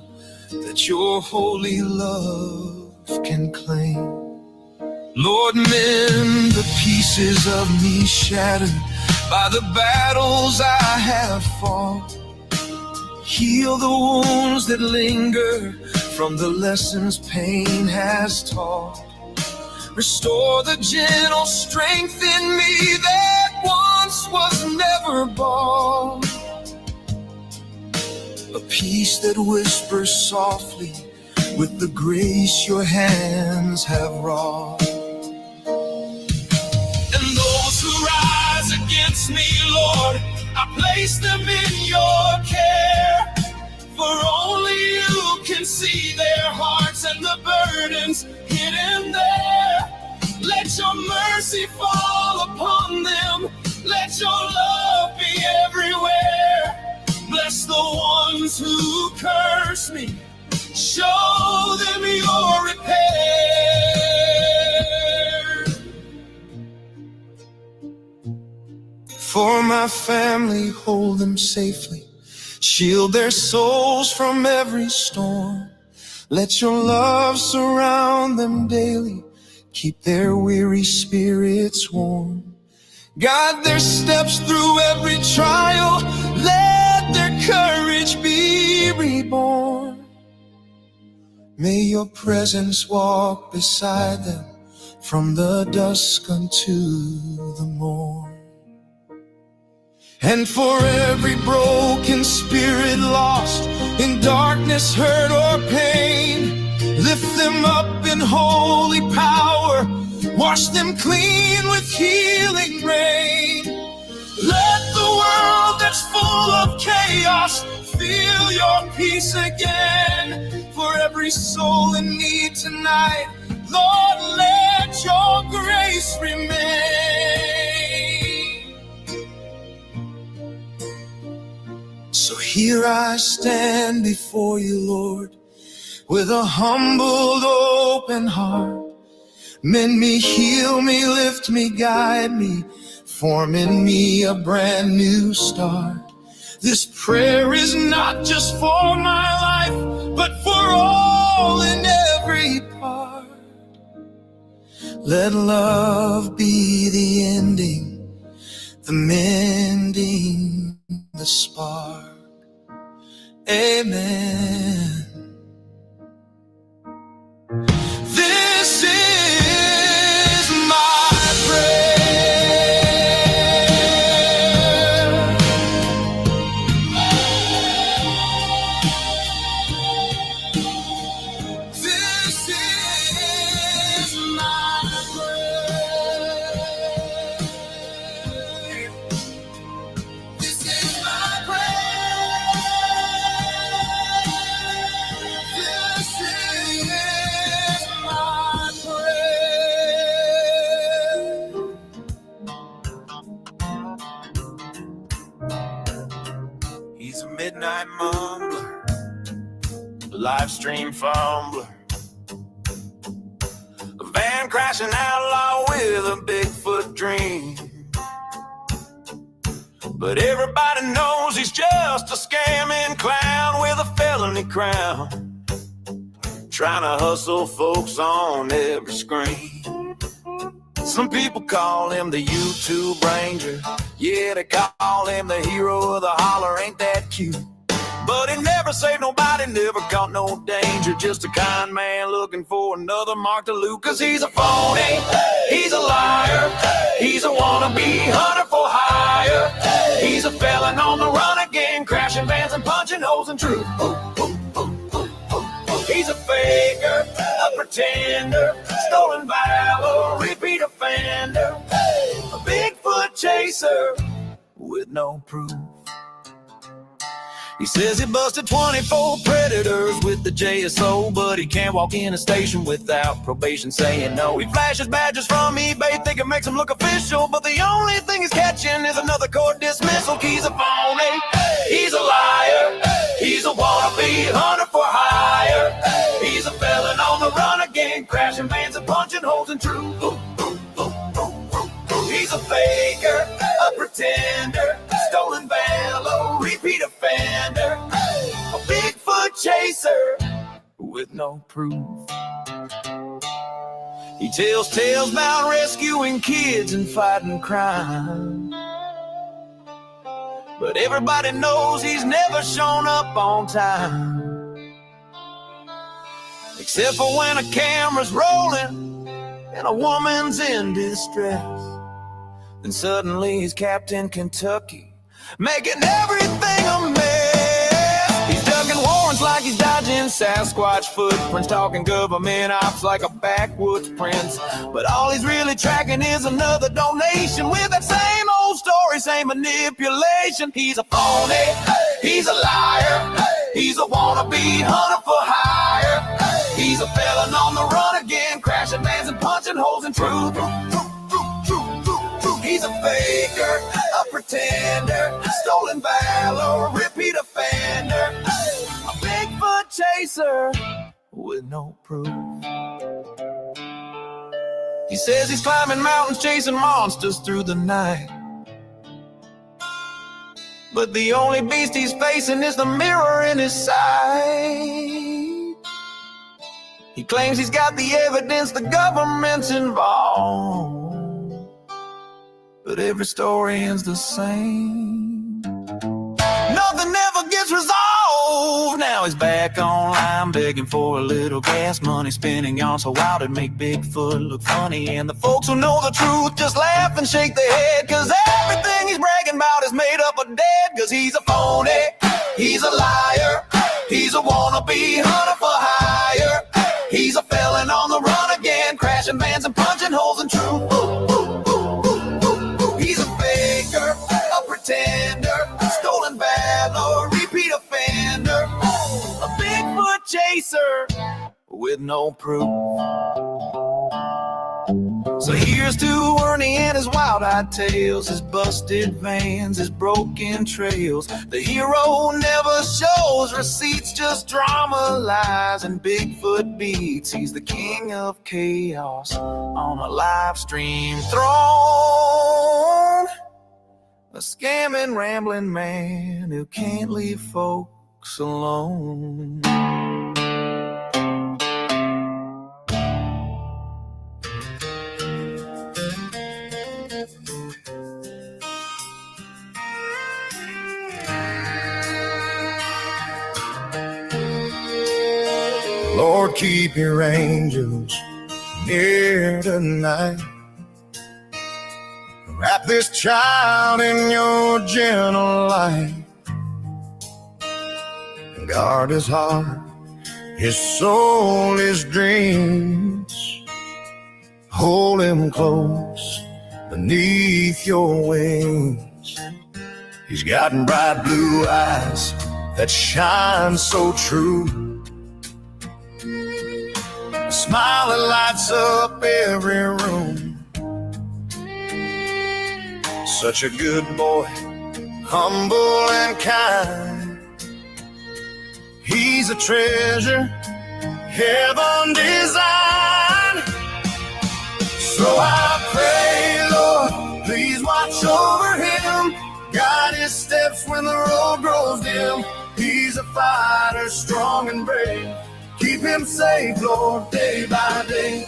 that your holy love can claim. Lord, mend the pieces of me shattered by the battles I have fought. Heal the wounds that linger from the lessons pain has taught. Restore the gentle strength in me that once was never born. A peace that whispers softly with the grace your hands have wrought. And those who rise against me, Lord, I place them in your care. For only you can see their hearts and the burdens hidden there. Let your mercy fall upon them. Let your love be everywhere. Bless the ones who curse me. Show them your repair. For my family, hold them safely. Shield their souls from every storm. Let your love surround them daily. Keep their weary spirits warm. Guide their steps through every trial. Let their courage be reborn. May your presence walk beside them from the dusk unto the morn. And for every broken spirit lost in darkness, hurt, or pain, lift them up in holy power, wash them clean with healing rain. Let the world that's full of chaos feel your peace again. For every soul in need tonight, Lord, let your grace remain. So here I stand before you, Lord, with a humbled, open heart. Mend me, heal me, lift me, guide me, form in me a brand new start. This prayer is not just for my life, but for all in every part. Let love be the ending, the mending, the spark. Amen. This is my prayer. This is my prayer. This is my prayer. This is my prayer. He's a midnight mumbler, a live stream fumbler, a van crashing outlaw with a Bigfoot dream. But everybody knows he's just a scamming clown with a felony crown, trying to hustle folks on every screen. Some people call him the YouTube Ranger. Yeah, they call him the hero of the holler. Ain't that cute? But he never saved nobody, never caught no danger. Just a kind man looking for another mark to loot. Cause he's a phony, he's a liar, he's a wannabe hunter for hire. He's a felon on the run again, crashing vans and punching holes in truth. He's a faker, a pretender, stolen valor, repeat offender, a Bigfoot chaser with no proof. He says he busted 24 predators with the JSO, but he can't walk in a station without probation saying no. He flashes badges from eBay, think it makes him look official, but the only thing he's catching is another court dismissal. He's a phony, he's a liar, he's a wannabe hunter for hire. He's a felon on the run again, crashing vans and punching holes in truth. He's a faker, a pretender, stolen valor, repeat offender, a Bigfoot chaser with no proof. He tells tales about rescuing kids and fighting crime, but everybody knows he's never shown up on time, except for when a camera's rolling and a woman's in distress. Then suddenly he's Captain Kentucky, making everything a mess. He's ducking warrants like he's dodging Sasquatch footprints, talking government ops like a backwoods prince. But all he's really tracking is another donation with that same old story, same manipulation. He's a phony, he's a liar, he's a wannabe hunter for hire. He's a felon on the run again, crashing vans and punching holes in truth. He's a faker, a pretender, stolen valor, repeat offender, a Bigfoot chaser with no proof. He says he's climbing mountains, chasing monsters through the night, but the only beast he's facing is the mirror in his sight. He claims he's got the evidence, the government's involved, but every story ends the same. Nothing ever gets resolved. Now he's back online, begging for a little gas money, spinning yarns so wild it make Bigfoot look funny. And the folks who know the truth just laugh and shake their head, cause everything he's bragging about is made up or dead. Cause he's a phony, he's a liar, he's a wannabe hunter for hire. He's a felon on the run again, crashing vans and punching holes in truth. He's a faker, a pretender, stolen valor, repeat offender, a Bigfoot chaser with no proof. So here's to Ernie and his wild-eyed tales, his busted vans, his broken trails. The hero never shows receipts, just drama, lies, and Bigfoot beats. He's the king of chaos on a live stream throne. A scamming, rambling man who can't leave folks alone. Lord, keep your angels near tonight. Wrap this child in your gentle light. Guard his heart, his soul, his dreams. Hold him close beneath your wings. He's got bright blue eyes that shine so true. A smile that lights up every room. Such a good boy, humble and kind. He's a treasure, heaven designed. So I pray, Lord, please watch over him. Guide his steps when the road grows dim. He's a fighter, strong and brave. Keep him safe, Lord, day by day.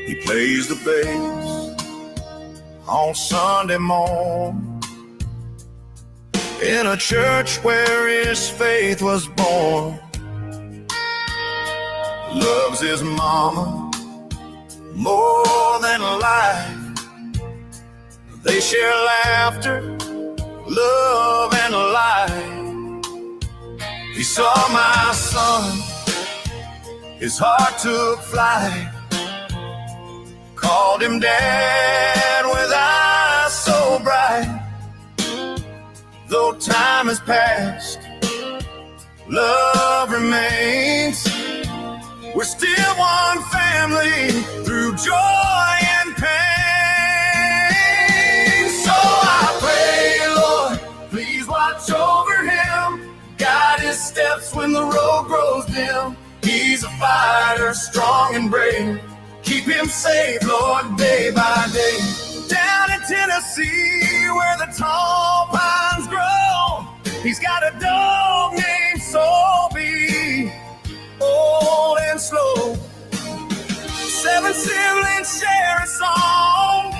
He plays the bass on Sunday morn in a church where his faith was born. Loves his mama more than life. They share laughter, love, and life. He saw my son, his heart took flight. Called him dad with eyes so bright. Though time has passed, love remains. We're still one family through joy and pain. So I pray, Lord, please watch over him. Guide his steps when the road grows dim. He's a fighter, strong and brave. Keep him safe, Lord, day by day. Down in Tennessee, where the tall pines grow, he's got a dog named Soapy, old and slow. 7 siblings share a song.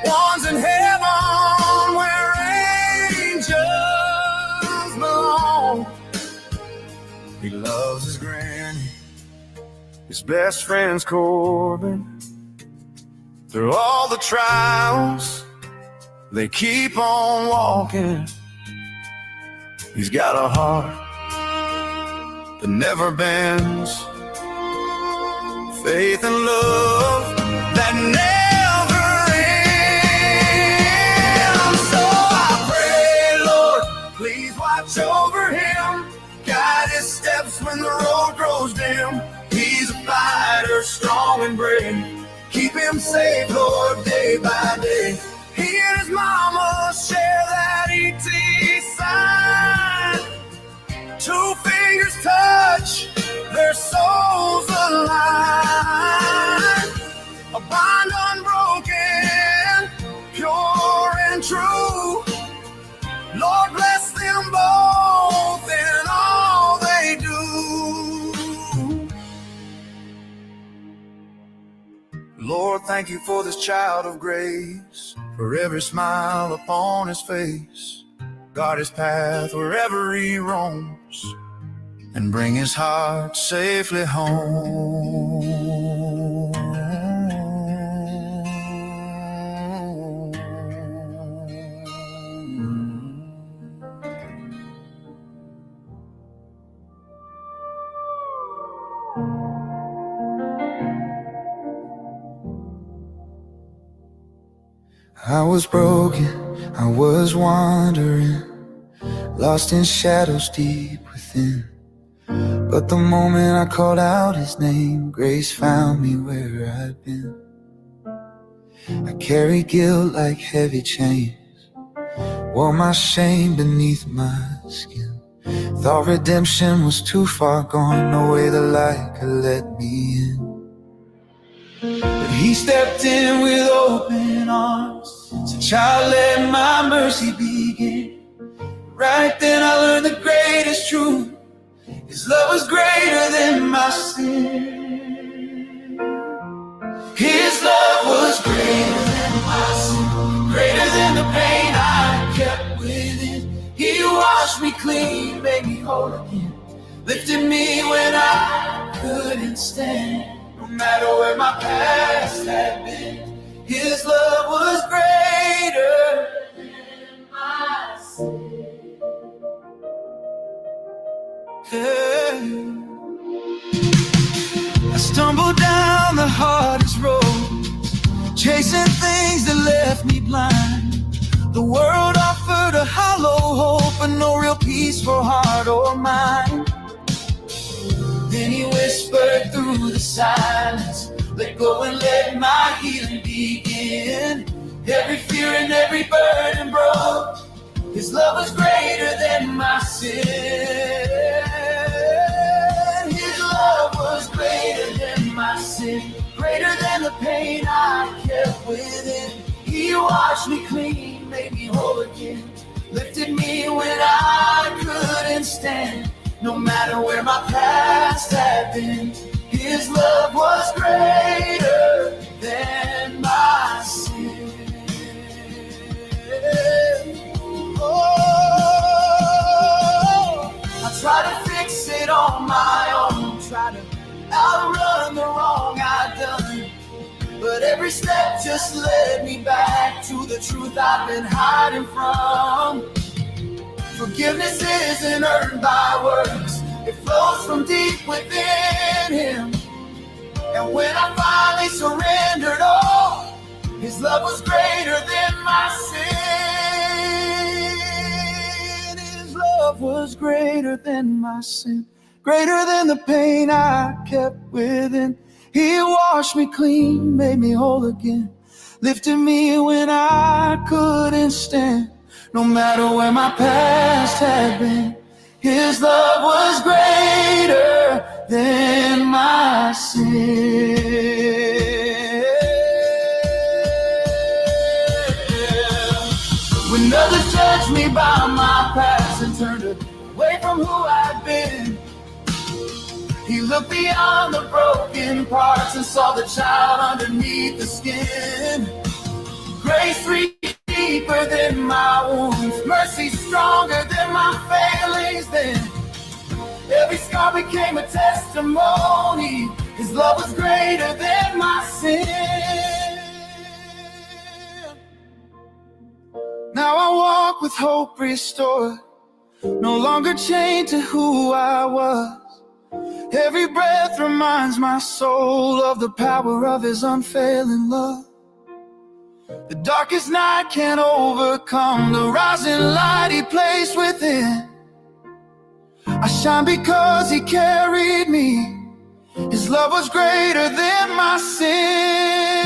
One's in heaven where angels belong. He loves his granny, his best friend's Corbin. Through all the trials, they keep on walking. He's got a heart that never bends, faith and love that never ends. So I pray, Lord, please watch over him. Guide his steps when the road grows dim. He's a fighter, strong and brave. Keep him safe, Lord, day by day. He and his mama share that ET sign. 2 fingers touch, their souls align. A bond unbroken, pure and true. Lord, bless them both in all they do. Lord, thank you for this child of grace, for every smile upon his face. Guard his path wherever he roams, and bring his heart safely home. I was broken, I was wandering, lost in shadows deep within. But the moment I called out his name, grace found me where I'd been. I carried guilt like heavy chains, wore my shame beneath my skin. Thought redemption was too far gone, no way the light could let me in. But he stepped in with open arms, said, "Child, let my mercy begin." Right then I learned the greatest truth: his love was greater than my sin. His love was greater than my sin, greater than the pain I kept within. He washed me clean, made me whole again, lifted me when I couldn't stand. No matter where my past had been, his love was greater than my sin. I stumbled down the hardest roads, chasing things that left me blind. The world offered a hollow hope, but no real peace for heart or mind. Then he whispered through the silence, "Let go and let my healing begin." Every fear and every burden broke. His love was greater than my sin. His love was greater than my sin, greater than the pain I kept within. He washed me clean, made me whole again, lifted me when I couldn't stand. No matter where my past had been, his love was greater than my sin. I try to fix it on my own, try to outrun the wrong I've done, but every step just led me back to the truth I've been hiding from. Forgiveness isn't earned by works, it flows from deep within him. And when I finally surrendered all, his love was greater than my sin. His love was greater than my sin, greater than the pain I kept within. He washed me clean, made me whole again, lifted me when I couldn't stand. No matter where my past had been, his love was greater than my sin. When others judged me by my past and turned away from who I'd been, he looked beyond the broken parts and saw the child underneath the skin. Grace reached deeper than my wounds, mercy stronger than my failings then. Every scar became a testimony, his love was greater than my sin. Now I walk with hope restored, no longer chained to who I was. Every breath reminds my soul of the power of his unfailing love. The darkest night can't overcome the rising light he placed within. I shine because he carried me. His love was greater than my sin.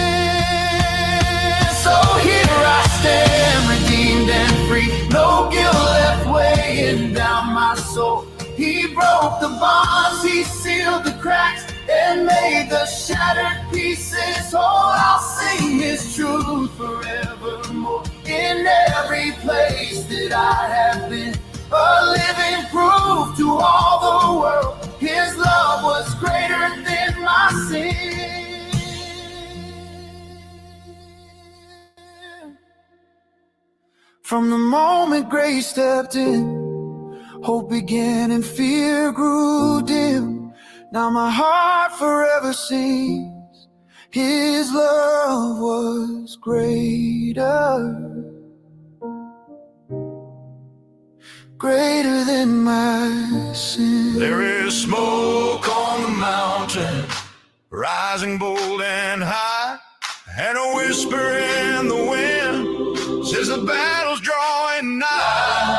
So here I stand, redeemed and free, no guilt left weighing down my soul. He broke the bonds, he sealed the cracks, and made the shattered pieces whole. I'll sing his truth forevermore. In every place that I have been, a living proof to all the world, his love was greater than my sin. From the moment grace stepped in, hope began and fear grew dim. Now my heart forever sings, his love was greater, greater than my sin. There is smoke on the mountain, rising bold and high, and a whisper in the wind says the battle's drawing nigh.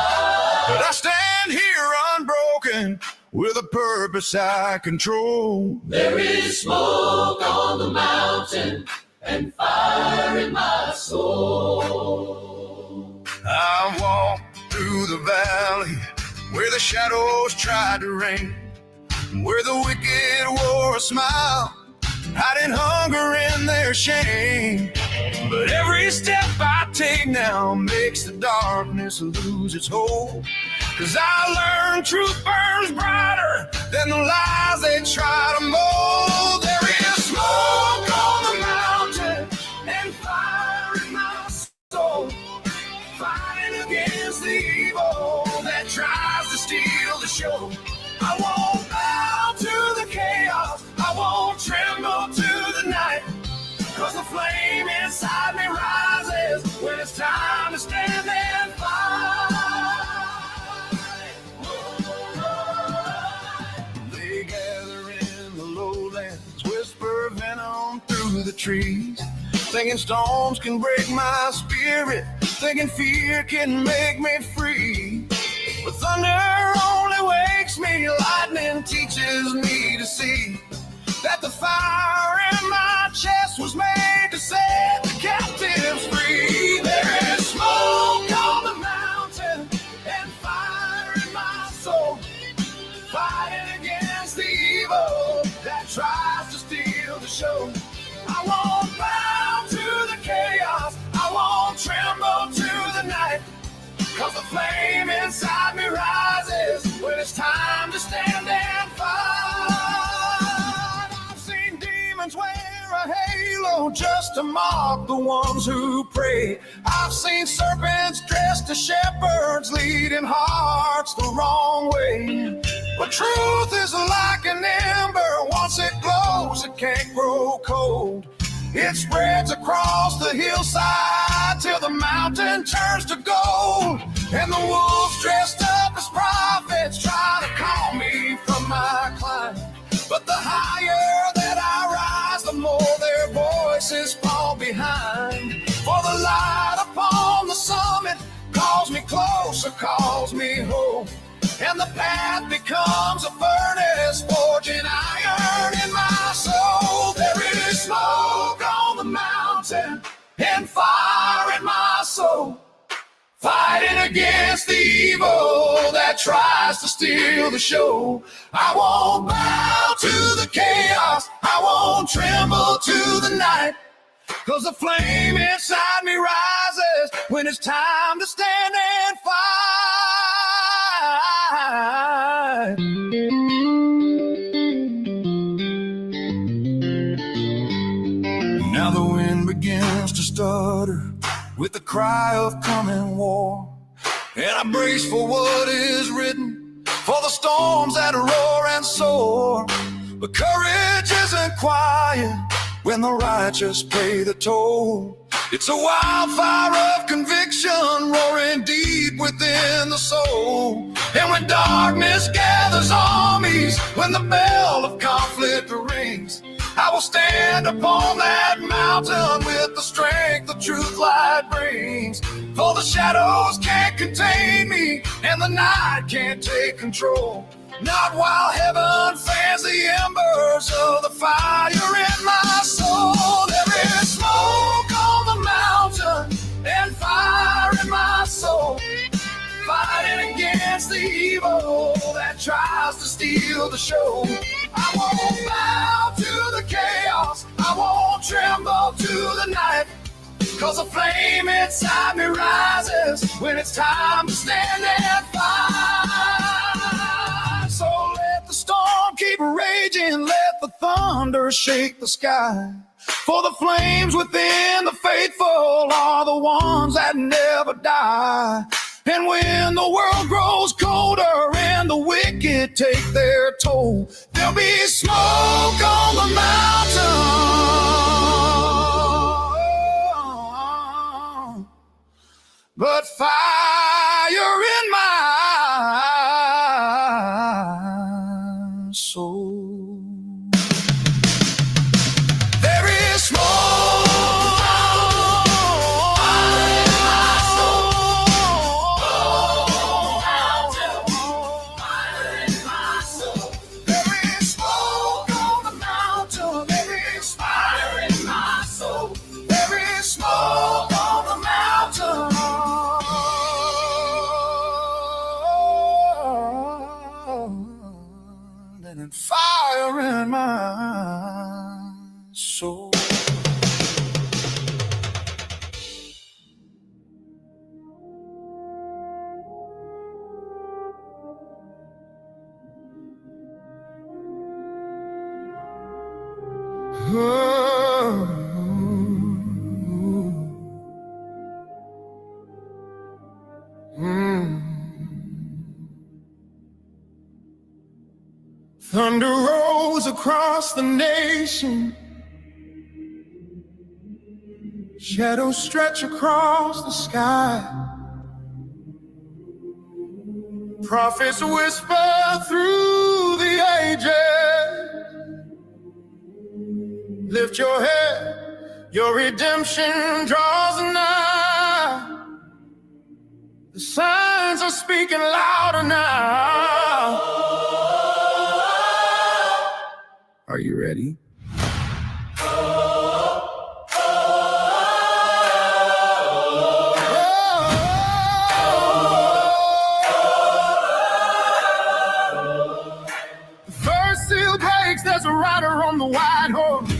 But I stand here unbroken, with a purpose I control. There is smoke on the mountain and fire in my soul. I walk through the valley where the shadows tried to reign, where the wicked wore a smile, hiding hunger in their shame. But every step I take now makes the darkness lose its hold. 'Cause I learned truth burns brighter than the lies they try to mold. There is smoke on the mountain and fire in my soul, fighting against the evil that tries to steal the show. I won't bow to the chaos, I won't tremble to the night, 'cause the flame inside me rises when it's time to stand and fight. They gather in the lowlands, whisper venom through the trees, thinking storms can break my spirit, thinking fear can make me free. But thunder only wakes me, lightning teaches me to see that the fire in my chest was made to set the captives free. There is smoke on the mountain and fire in my soul, fighting against the evil that tries to steal the show. I won't bow to the chaos, I won't tremble to the night, 'cause the flame inside me rises when it's time to stand and fight. I've seen demons wear a halo just to mock the ones who pray. I've seen serpents dressed as shepherds leading hearts the wrong way. But truth is like an ember, once it glows it can't grow cold. It spreads across the hillside till the mountain turns to gold. And the wolves dressed up as prophets try to call me from my climb. But the higher that I rise, the more their voices fall behind. For the light upon the summit calls me closer, calls me home. And the path becomes a furnace, forging iron in my soul. There is smoke on the mountain and fire in my soul, fighting against the evil that tries to steal the show. I won't bow to the chaos, I won't tremble to the night, 'cause the flame inside me rises when it's time to stand and fight. Now the wind begins to stutter with the cry of coming war, and I brace for what is written, for the storms that roar and soar. But courage isn't quiet when the righteous pay the toll. It's a wildfire of conviction roaring deep within the soul. And when darkness gathers armies, when the bell of conflict rings, I will stand upon that mountain with the strength the truth light brings. For the shadows can't contain me, and the night can't take control, not while heaven fans the embers of the fire in my soul. There is smoke on the mountain and fire in my soul, fighting against the evil that tries to steal the show. I won't bow to the chaos, I won't tremble to the night, 'cause the flame inside me rises when it's time to stand and fight. So let the storm keep raging, let the thunder shake the sky, for the flames within the faithful are the ones that never die. And when the world grows colder and the wicked take their toll, there'll be smoke on the mountain, but fire in my soul. There is smoke. and fire in my soul. Thunder rolls across the nation, shadows stretch across the sky. Prophets whisper through the ages, lift your head, your redemption draws nigh. The signs are speaking louder now. Are you ready? The first seal breaks, there's a rider on the white horse,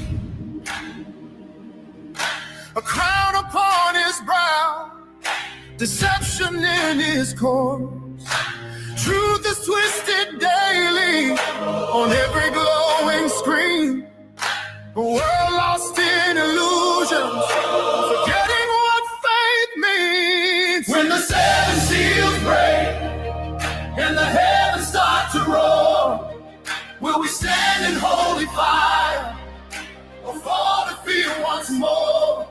a crown upon his brow, deception in his course. Truth is twisted daily on every glowing screen. A world lost in illusions, forgetting what faith means. When the seven seals break and the heavens start to roar, will we stand in holy fire or fall to fear once more?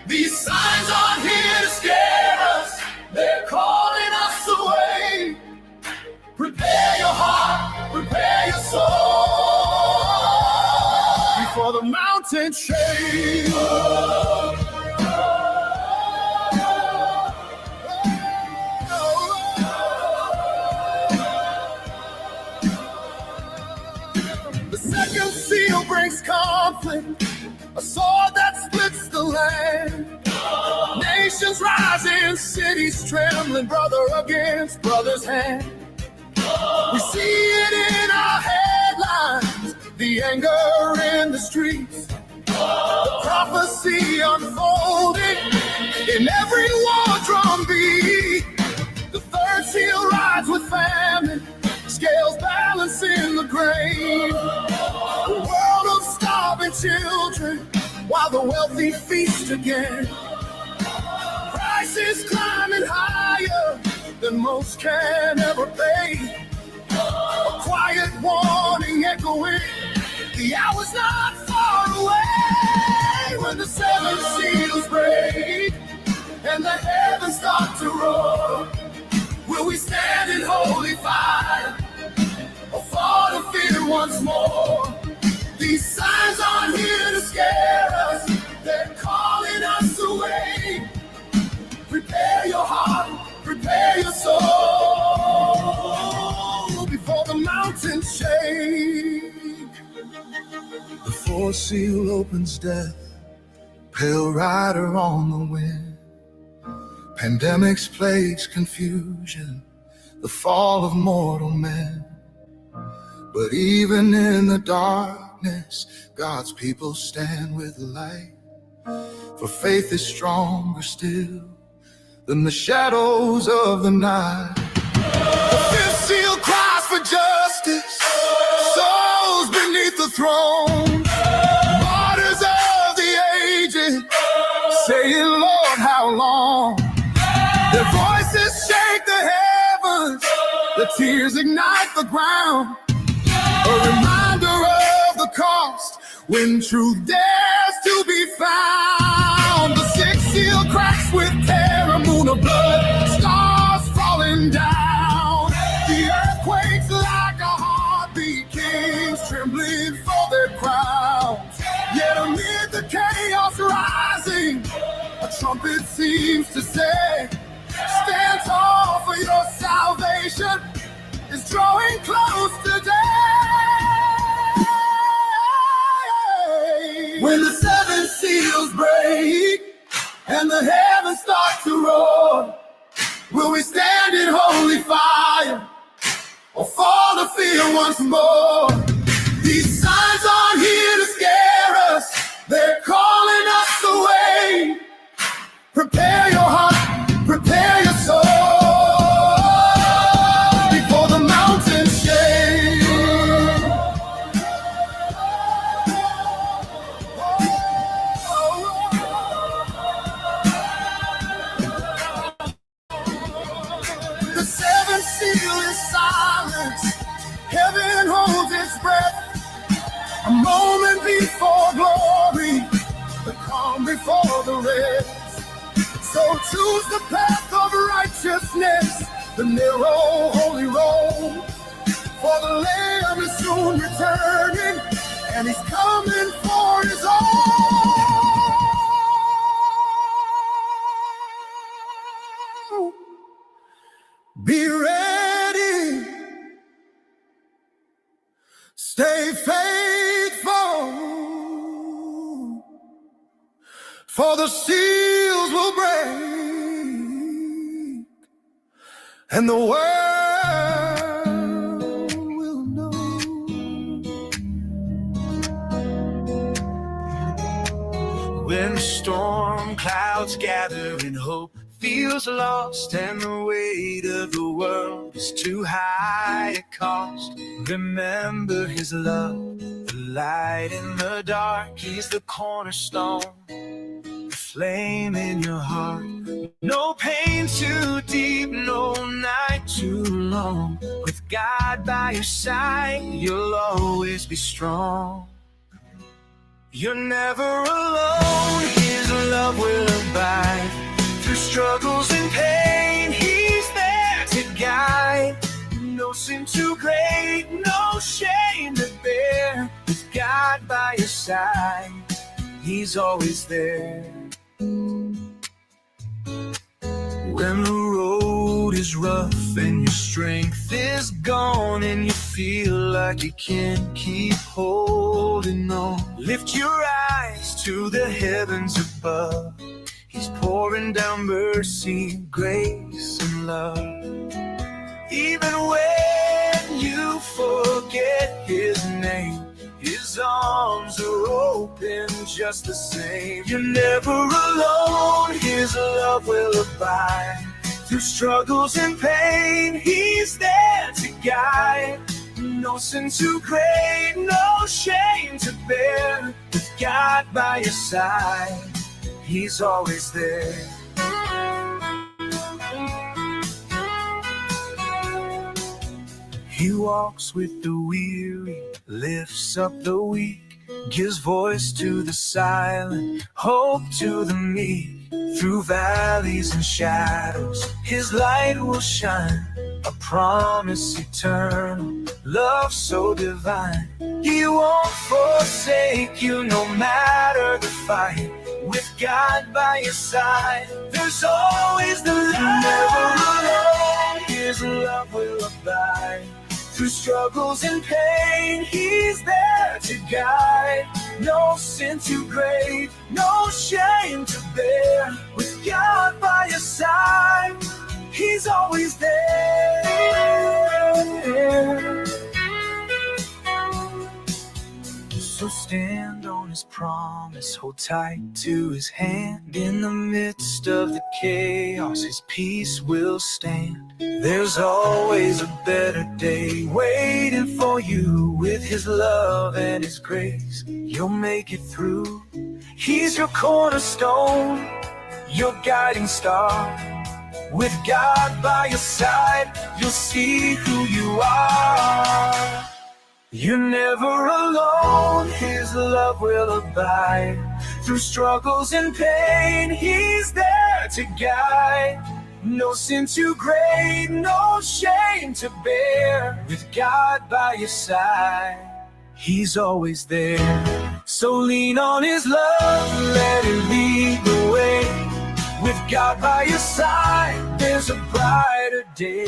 These signs aren't here to scare us, they're calling us away. Prepare your heart, prepare your soul before the mountain shakes. The second seal brings conflict, a sword that splits the land. Nations rising, cities trembling, brother against brother's hand. We see it in our headlines, the anger in the streets, the prophecy unfolding in every war drum beat. The third seal rides with famine, scales balance in the grain. A world of starving children while the wealthy feast again. Prices climbing higher than most can ever pay. A quiet warning echoing, the hour's not far away. When the seven seals break and the heavens start to roar, will we stand in holy fire or fall to fear once more? These signs aren't here to scare us, they're calling us away. Prepare your heart, prepare your soul before the mountains shake. The fourth seal opens death, pale rider on the wind. Pandemics, plagues, confusion, the fall of mortal men. But even in the darkness, God's people stand with light. For faith is stronger still than the shadows of the night. The fifth seal cries for justice, souls beneath the throne. Martyrs of the ages, saying, Lord, how long? Their voices shake the heavens, the tears ignite the ground. A reminder of the cost when truth dares to be found. The sixth seal cracks with terror, moon of blood, stars falling down. The earth quakes like a heartbeat, kings trembling for their crowns. Yet amid the chaos rising, a trumpet seems to say, stand tall, for your salvation is drawing close today. When the seven seals break and the heavens start to roar, will we stand in holy fire or fall to fear once more? feel his silence. Heaven holds its breath. A moment before glory, the calm before the rest. So choose the path of righteousness, the narrow holy road. For the Lamb is soon returning, and he's coming for his own. Be ready, stay faithful, for the seals will break, and the world will know. When storm clouds gather and hope feels lost and the weight of the world is too high to cost, remember his love, the light in the dark. He's the cornerstone, the flame in your heart. No pain too deep, no night too long. With God by your side, you'll always be strong. You're never alone, his love will abide. Through struggles and pain, he's there to guide. No sin too great, no shame to bear. With God by your side, he's always there. When the road is rough and your strength is gone, and you feel like you can't keep holding on, lift your eyes to the heavens above. He's pouring down mercy, grace, and love. Even when you forget his name, his arms are open just the same. You're never alone, his love will abide. Through struggles and pain, he's there to guide. No sin too great, no shame to bear. With God by your side, he's always there. He walks with the weary, lifts up the weak, gives voice to the silent, hope to the meek. Through valleys and shadows, his light will shine. A promise eternal, love so divine. He won't forsake you no matter the fight. With God by your side, there's always the light. Never alone, his love will abide. Through struggles and pain, he's there to guide. No sin too great, no shame to bear. With God by your side, he's always there. So stand on his promise, hold tight to his hand. In the midst of the chaos, his peace will stand. There's always a better day waiting for you. With his love and his grace, you'll make it through. He's your cornerstone, your guiding star. With God by your side, you'll see who you are. You're never alone, his love will abide. Through struggles and pain, he's there to guide. No sin too great, no shame to bear. With God by your side, he's always there. So lean on his love, let it lead the way. With God by your side, there's a brighter day.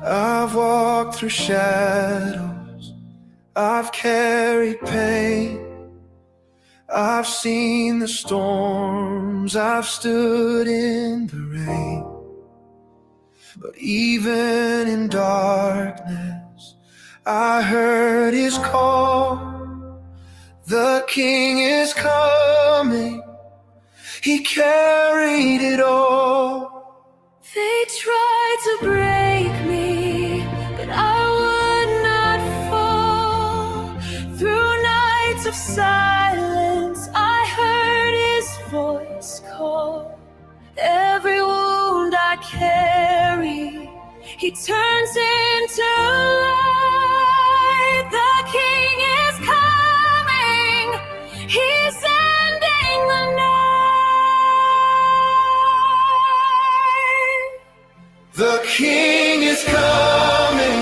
I've walked through shadows, I've carried pain, I've seen the storms, I've stood in the rain. But even in darkness, I heard his call. The King is coming. He carried it all. They tried to break me, but I would not fall. Through nights of silence, I heard his voice call. Every wound I carry, he turns into light. The King is coming. He's ending the night. The King is coming.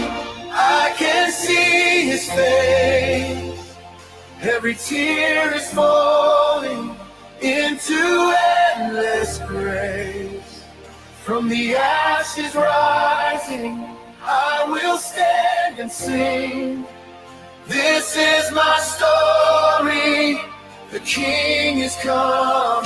I can see his face. Every tear is falling into endless grace. From the ashes rising, I will stand and sing. This is my story. The King is coming.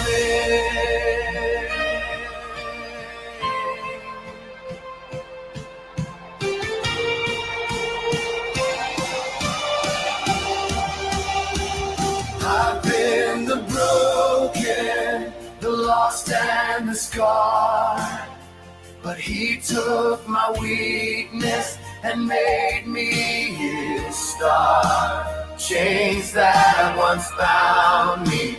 I've been the broken, the lost and the scarred, but he took my weakness and made me his star. Chains that once bound me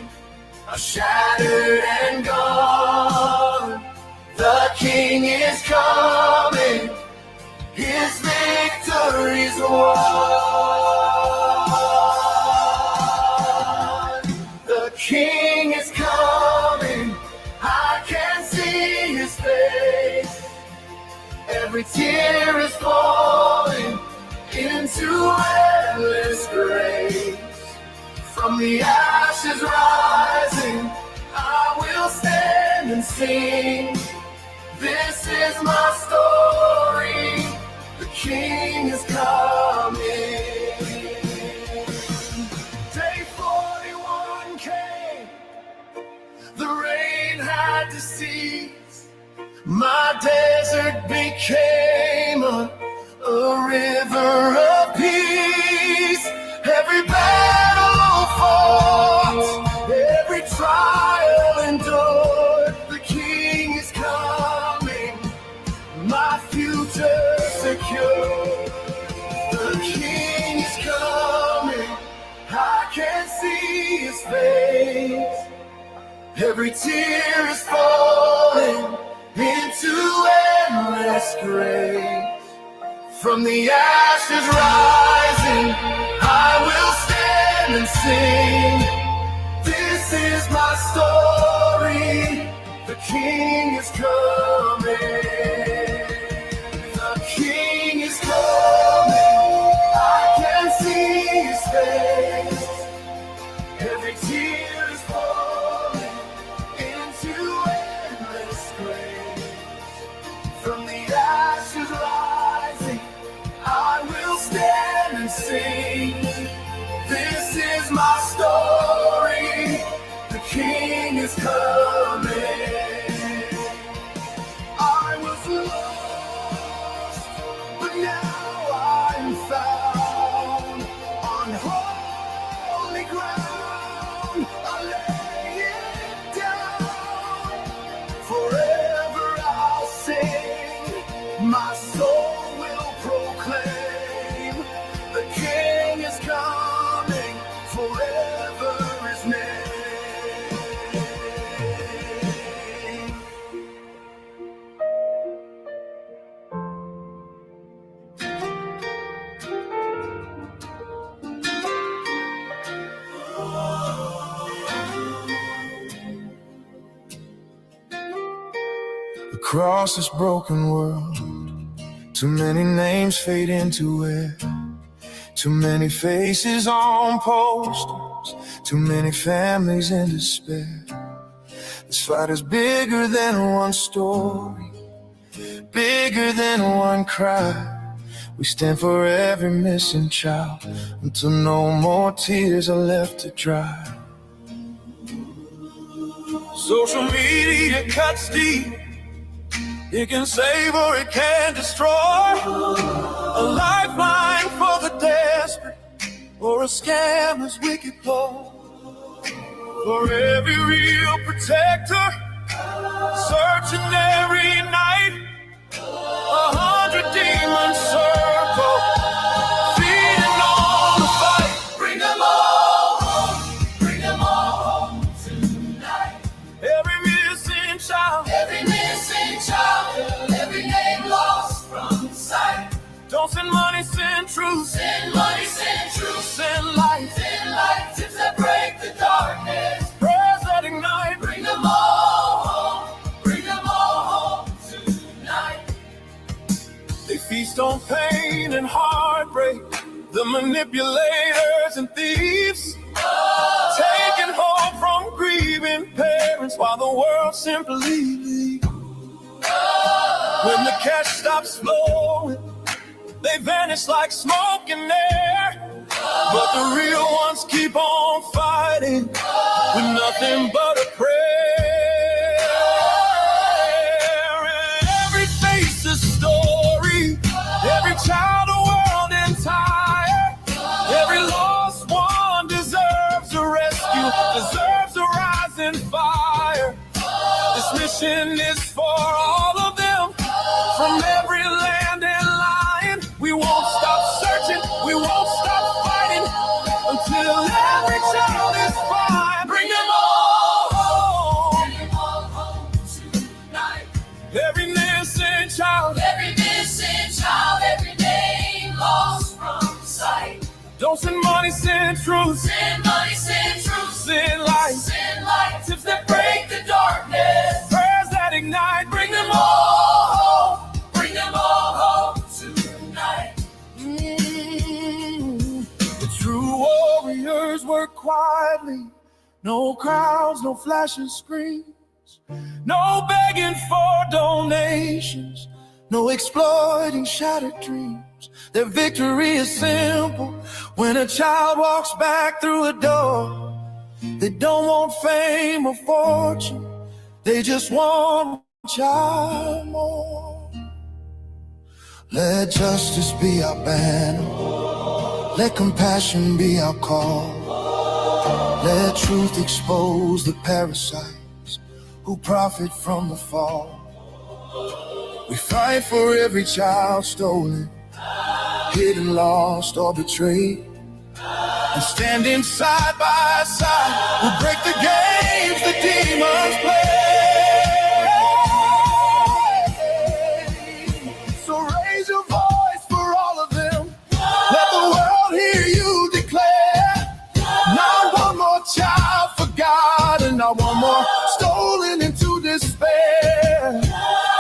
are shattered and gone. The King is coming. His victory's won. The King is coming. I can see his face. Every tear is falling into endless grace. From the ashes rising, I will stand and sing. This is my story. The King is coming. Day 41 came. The rain had to cease. My desert became a river of peace. Every battle fought, every trial endured. The King is coming, my future secure. The King is coming, I can see his face. Every tear is falling into endless grace. From the ashes rising, I will stand and sing. This is my story. The King is coming. The King is coming. I can see his face. Every tear is falling into endless grace. From the ashes rising, I will stand and sing. This is my story. The King is coming. I was lost, but now I'm found. On holy ground, I lay it down. Forever I'll sing. My soul will proclaim. The King is coming. Forever his name. Across this broken world, too many names fade into it. Too many faces on posters, too many families in despair. This fight is bigger than one story, bigger than one cry. We stand for every missing child until no more tears are left to dry. Social media cuts deep, It can save or it can destroy. A lifeline for the desperate, or a scammer's wicked ploy. For every real protector, searching every night, 100 demons circle, feeding on the fight. Bring them all home, bring them all home tonight. Every missing child, every name lost from sight. Don't send money, send truth. Send money, send truth. Send light. Send light. Tips that break the darkness. Prayers that ignite. Bring them all home. Bring them all home tonight. They feast on pain and heartbreak. The manipulators and thieves. Taking hope from grieving parents while the world simply leaves. When the cash stops flowing, they vanish like smoke in air. But the real ones keep on fighting with nothing but a prayer. Every face a story, every child a world entire. Every lost one deserves a rescue, deserves a rising fire. This mission is for all of them, from every land and line. We won't stop searching, we won't stop fighting, until every child is fine. Bring them all home. Bring them all home tonight. Every missing child, every name lost from sight. Don't send money, send truth. Send money, send truth. Send light. Send light. Tips that break the darkness. Prayers that ignite. Bring them all home. Bring them all home tonight. The true warriors work quietly. No crowds, no flashing screens. No begging for donations. No exploiting shattered dreams. Their victory is simple. When a child walks back through a door, they don't want fame or fortune. They just want a child more. Let justice be our banner. Let compassion be our call. Let truth expose the parasites who profit from the fall. We fight for every child stolen, hidden, lost, or betrayed. And standing side by side, we'll break the games the demons play. So raise your voice for all of them. Let the world hear you declare. Not one more child forgotten, not one more stolen into despair.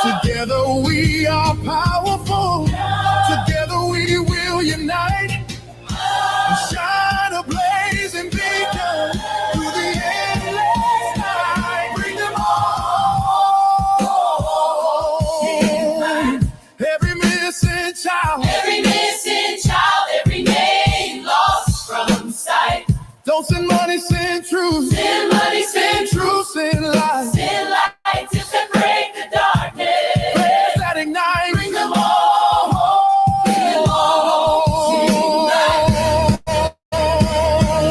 Together we are powerful. Together we will unite and shine a blazing beacon through the endless night. Bring them all home. Every missing child, every name lost from sight. Don't send money, send truth. Send money, send truth. Send light. Send light. Tips that break the darkness. Prayers that ignite. Bring them all home. Bring them all home.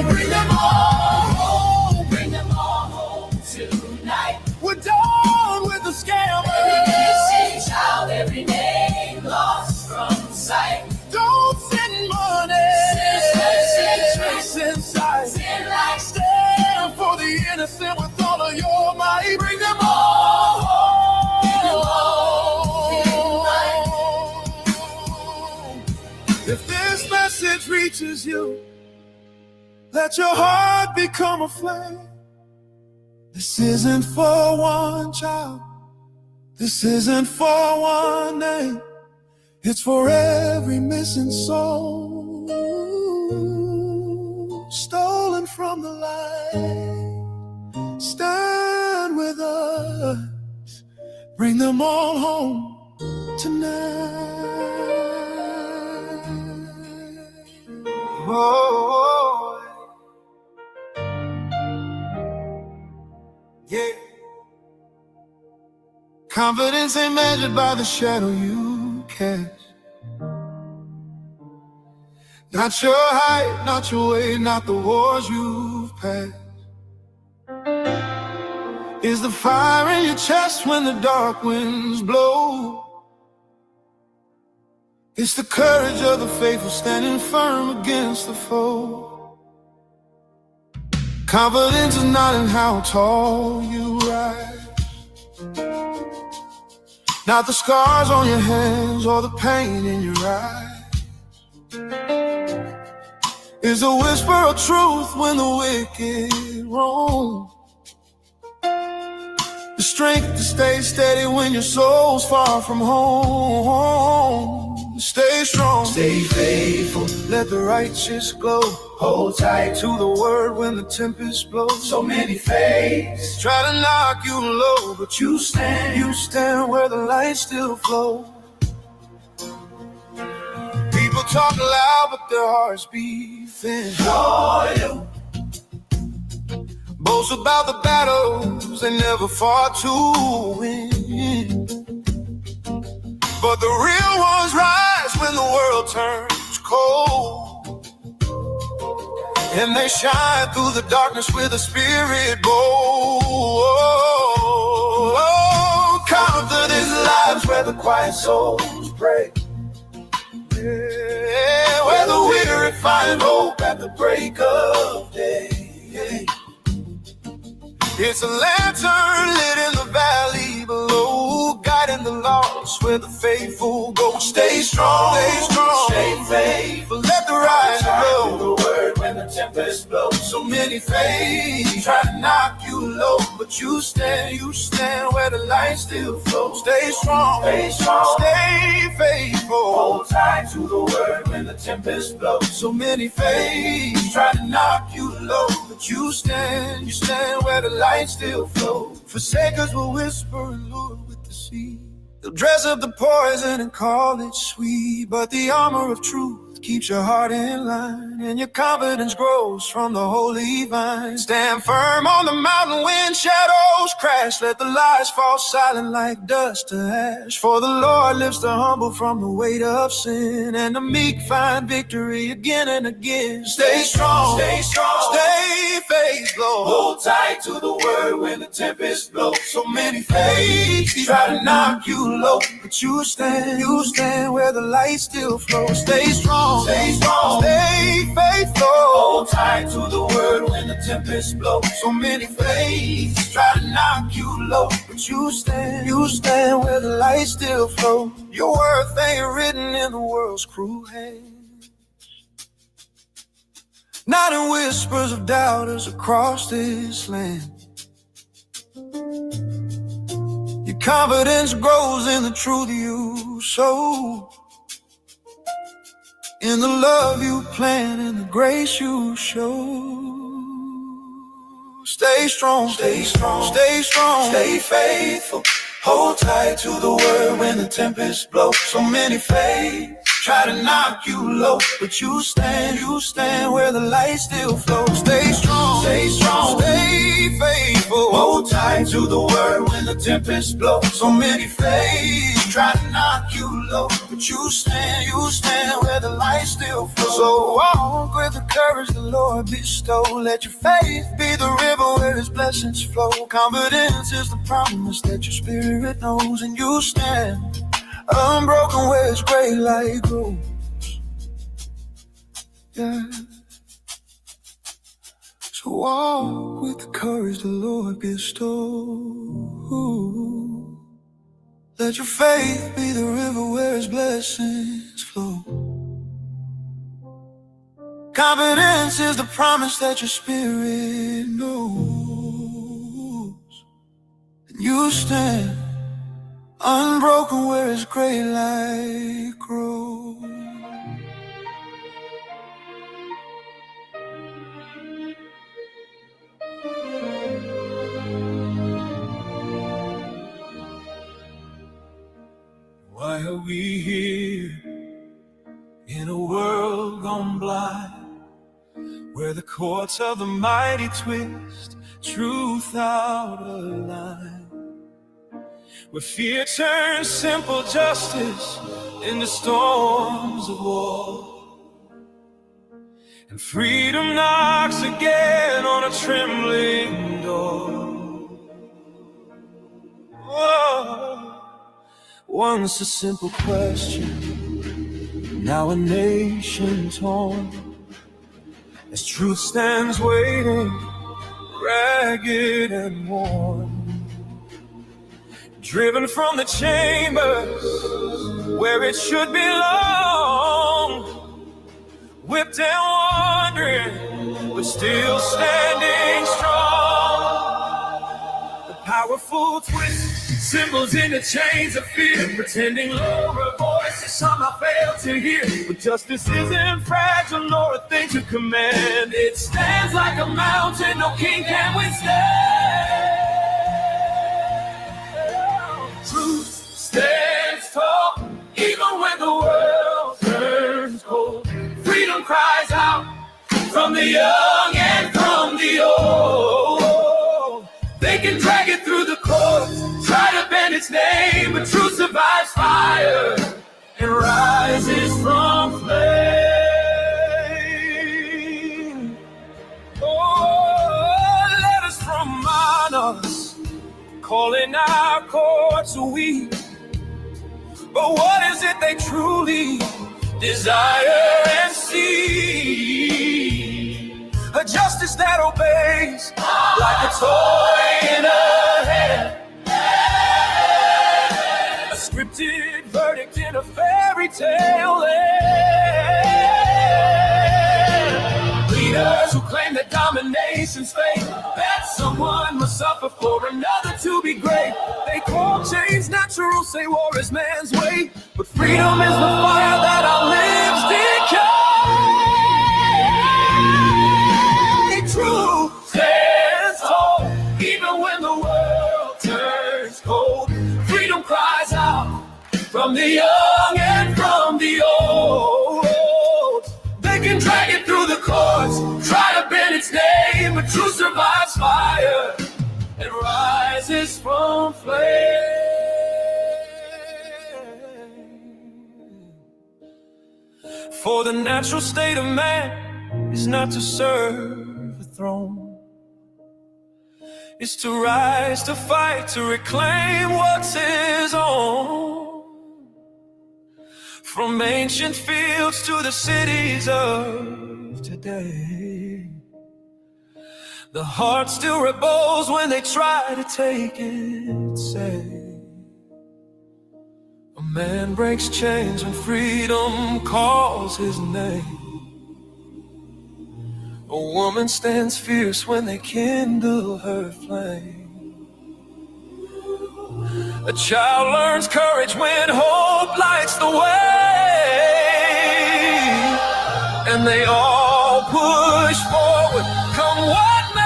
Bring them all home. Bring them all home tonight. We're done with the scam. Every missing child, every name lost from sight. Don't send money. Send truth. Send sight. Send light. Stand for the innocent with all of your might. Bring them all home. If this message reaches you, let your heart become a flame. This isn't for one child. This isn't for one name. It's for every missing soul stolen from the light. Stand with us. Bring them all home tonight. Oh, yeah. Confidence ain't measured by the shadow you cast. Not your height, not your weight, not the wars you've passed. Is the fire in your chest when the dark winds blow. It's the courage of the faithful standing firm against the foe. Confidence is not in how tall you rise, not the scars on your hands or the pain in your eyes. Is a whisper of truth when the wicked roam. The strength to stay steady when your soul's far from home. Stay strong, stay faithful, let the righteous glow. Hold tight to the word when the tempest blows. So many fakes try to knock you low, but you stand where the light still flows. People talk loud, but their hearts beat thin. Loyal. Boast about the battles they never fought to win. But the real ones rise when the world turns cold, and they shine through the darkness with a spirit bold. Confidence lives where the quiet souls pray. Yeah, where the weary find hope at the break of day. It's a lantern lit in the valley below, guiding the lost where the faithful go. Stay strong, stay faithful, let the rise blow. The word when the tempest blows. So many fakes try to knock you low, but you stand where the light still flows. Stay strong, stay faithful. Hold tight to the word when the tempest blows. So many fakes try to knock you low, but you stand where the light still flows. Forsakers will whisper and lure with the sea. They'll dress up the poison and call it sweet, but the armor of truth keeps your heart in line, and your confidence grows from the holy vine. Stand firm on the mountain when shadows crash. Let the lies fall silent like dust to ash. For the Lord lifts the humble from the weight of sin, and the meek find victory again and again. Stay strong, stay faithful. Hold tight to the word when the tempest blows. So many fakes try to knock you low, but you stand where the light still flows. Stay strong, stay faithful. Hold tight to the word when the tempest blows. So many fakes try to knock you low, but you stand where the light still flows. Your worth ain't written in the world's cruel hand, not in whispers of doubters across this land. Your confidence grows in the truth you sow, in the love you plant and the grace you show. Stay strong, stay faithful. Hold tight to the word when the tempest blows. So many fakes try to knock you low, but you stand where the light still flows. Stay strong, stay faithful. Hold tight to the word when the tempest blows. So many fakes try to knock you low, but you stand where the light still flows. So walk with the courage the Lord bestows. Let your faith be the river where His blessings flow. Confidence is the promise that your spirit knows, and you stand unbroken where His great light grows. Yeah. So walk with the courage the Lord bestows. Let your faith be the river where His blessings flow. Confidence is the promise that your spirit knows, and you stand unbroken where His great light grows. Why are we here in a world gone blind, where the courts of the mighty twist truth out of line? where fear turns simple justice into storms of war, and freedom knocks again on a trembling door. Oh, once a simple question, now a nation torn, as truth stands waiting, ragged and worn, driven from the chambers where it should belong, whipped and wandering, but still standing strong. The powerful twist, symbols in the chains of fear, pretending lower voices somehow fail to hear. But justice isn't fragile nor a thing to command. It stands like a mountain no king can withstand. Truth stands tall even when the world turns cold. Freedom cries out from the young and from the old. They can drag it through the courts, try to bend its name, but truth survives fire and rises from flame. Oh, letters from monarchs calling our courts weak. But what is it they truly desire and see? A justice that obeys like a toy in a hand, a scripted verdict in a fairy tale land. Leaders who claim that domination's fake, that someone must suffer for another to be great. They call change natural, say war is man's way, but freedom is the fire that our lives decay. Truth stands tall even when the world turns cold. Freedom cries out from the young and from the old. They can drag it through the courts, try to bend its name, but truth survives fire and rises from flame. For the natural state of man is not to serve a throne, it's to rise, to fight, to reclaim what's his own. From ancient fields to the cities of today, the heart still rebels when they try to take it safe. A man breaks chains when freedom calls his name. A woman stands fierce when they kindle her flame. A child learns courage when hope lights the way. And they all push forward, come what may.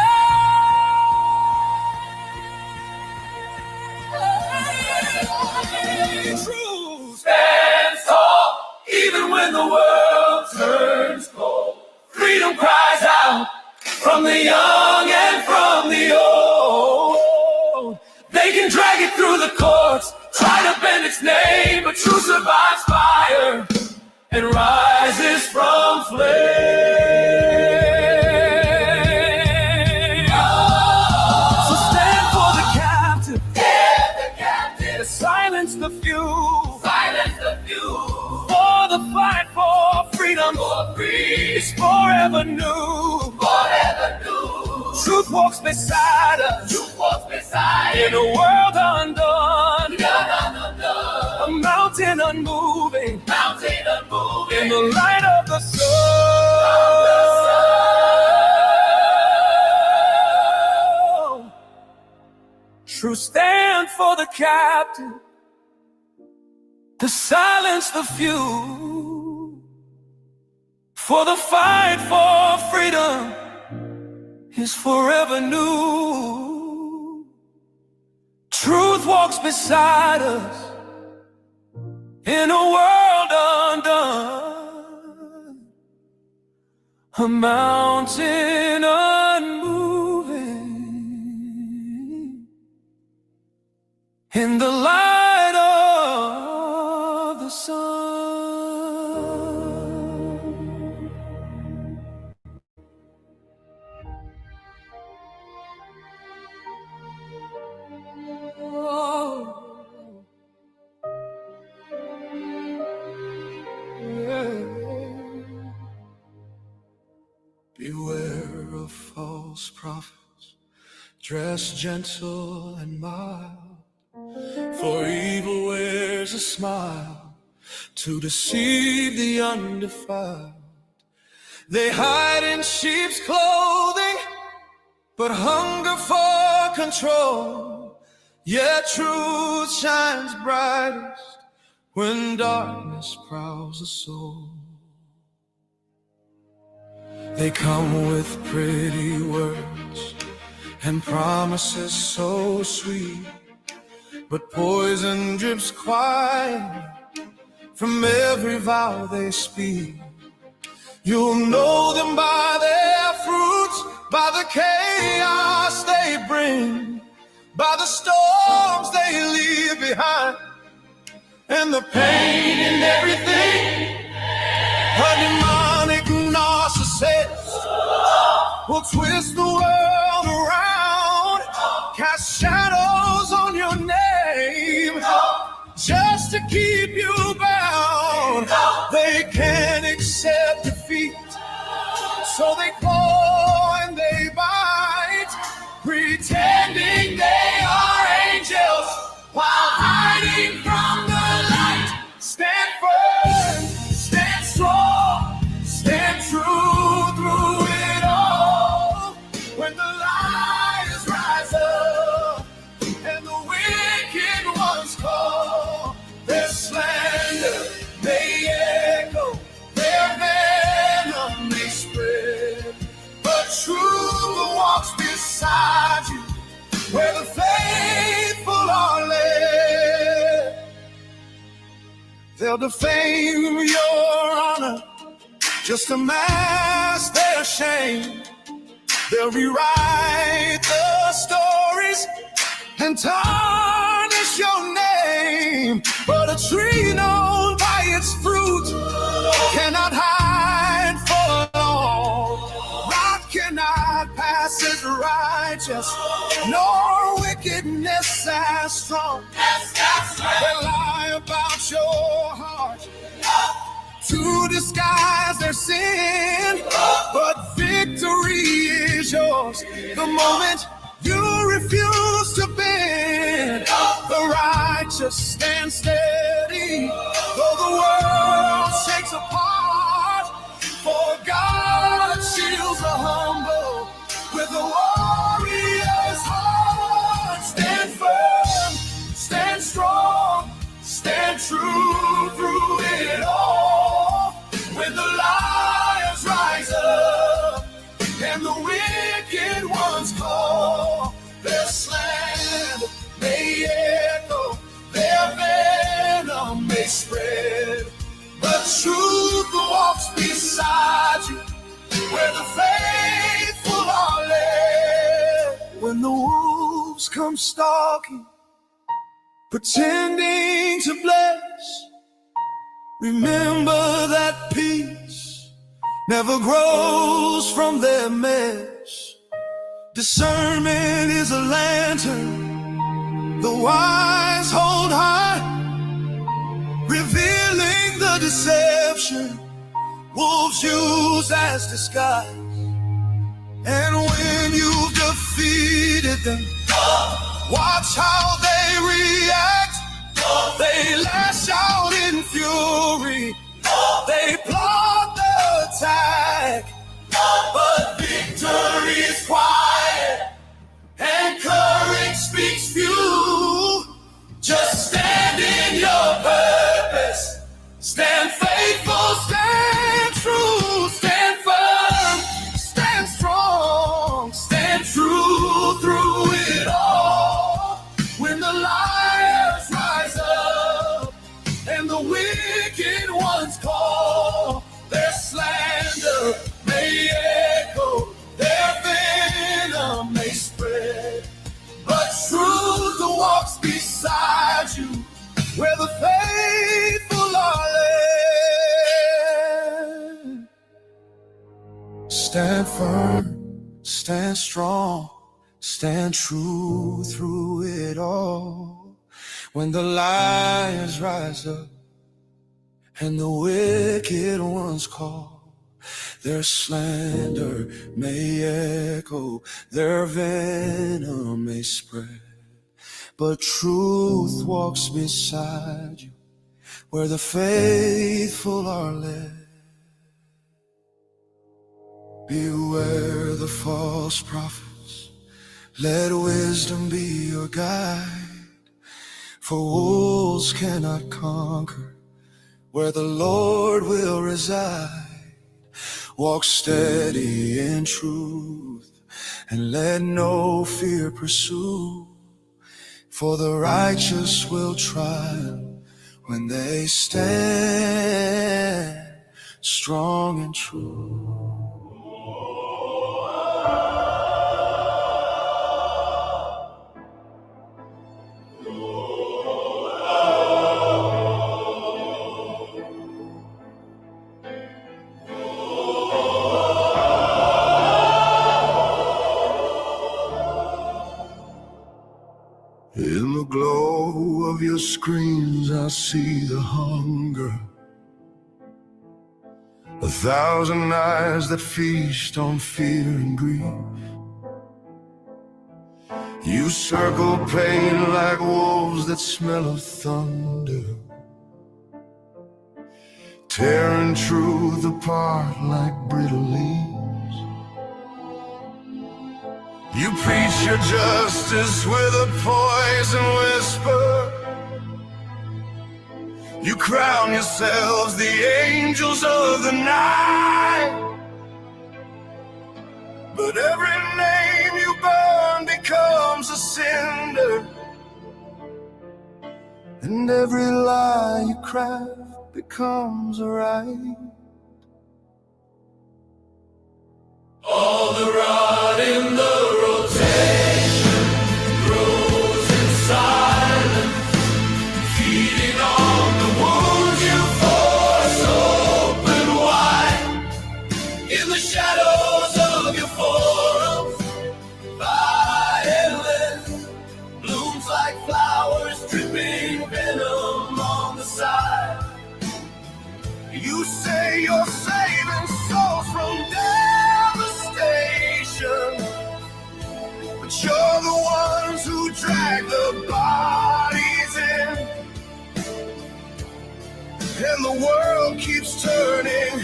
Truth stands tall even when the world turns cold. Freedom cries out from the young and from the old. They can drag it through the courts, try to bend its name, but truth survives fire and rises from flame. So stand for the captive, to silence the few, for the fight for freedom is forever new. Truth walks beside us, in a world undone, a mountain unmoving, in the light of the sun. Truth stand for the captive, to silence the few, for the fight for freedom is forever new. Truth walks beside us in a world undone, a mountain unmoving, in the light of the sun. Oh, yeah. Beware of false prophets, dressed gentle and mild, for evil wears a smile to deceive the undefiled. They hide in sheep's clothing, but hunger for control. Yet truth shines brightest when darkness prowls the soul. They come with pretty words and promises so sweet, but poison drips quiet from every vow they speak. You'll know them by their fruits, by the chaos they bring, by the storms they leave behind, and the pain in everything. A demonic narcissist will twist the world around, cast shadows on your name, just to keep you bound. They can't accept defeat, so they claw and they bite, pretending they are angels while hiding from the light. Stand firm, stand strong, stand true through it all. When the liars rise up and the wicked ones call, their slander may echo, their venom may spread, but truth walks beside you where the faithful are led. They'll defame your honor just to mask their shame. They'll rewrite the stories and tarnish your name. But a tree known by its fruit cannot hide for long. Rock cannot pass as righteous, nor wickedness as strong. They lie about your heart to disguise their sin, but victory is yours the moment you refuse to bend. The righteous stand steady, though the world shakes apart, for God shields the humble with a warrior's heart. Stand firm, stand strong, stand true through it all. When the liars rise up and the wicked ones call, their slander may echo, their venom may spread, but truth walks beside you where the faithful are led. When the wolves come stalking, pretending to bless, remember that peace never grows from their mess. Discernment is a lantern the wise hold high, revealing the deception wolves use as disguise. And when you've defeated them, watch how they react. They lash out in fury, they plot the attack, but victory is quiet and courage speaks few. Just stand in your purpose, stand faithful, stand true, stand firm, stand strong, stand true through it all. When the liars rise up and the wicked ones stand firm, stand strong, stand true through it all. When the lions rise up and the wicked ones call, their slander may echo, their venom may spread, but truth walks beside you where the faithful are led. Beware the false prophets, let wisdom be your guide, for wolves cannot conquer where the Lord will reside. Walk steady in truth and let no fear pursue, for the righteous will triumph when they stand strong and true. In the glow of your screens I see the hunger, 1,000 eyes that feast on fear and grief. You circle pain like wolves that smell of thunder, tearing truth apart like brittle leaves. You preach your justice with a poison whisper. You crown yourselves the angels of the night, but every name you burn becomes a cinder, and every lie you craft becomes a right. All the rot in the rotation grows in silence, feeding on the wounds you force open wide. In the shadows of your forums, violence blooms like flowers dripping venom on the side. You say you're saving souls from devastation, but you're the ones who drag the bodies in, and the world keeps turning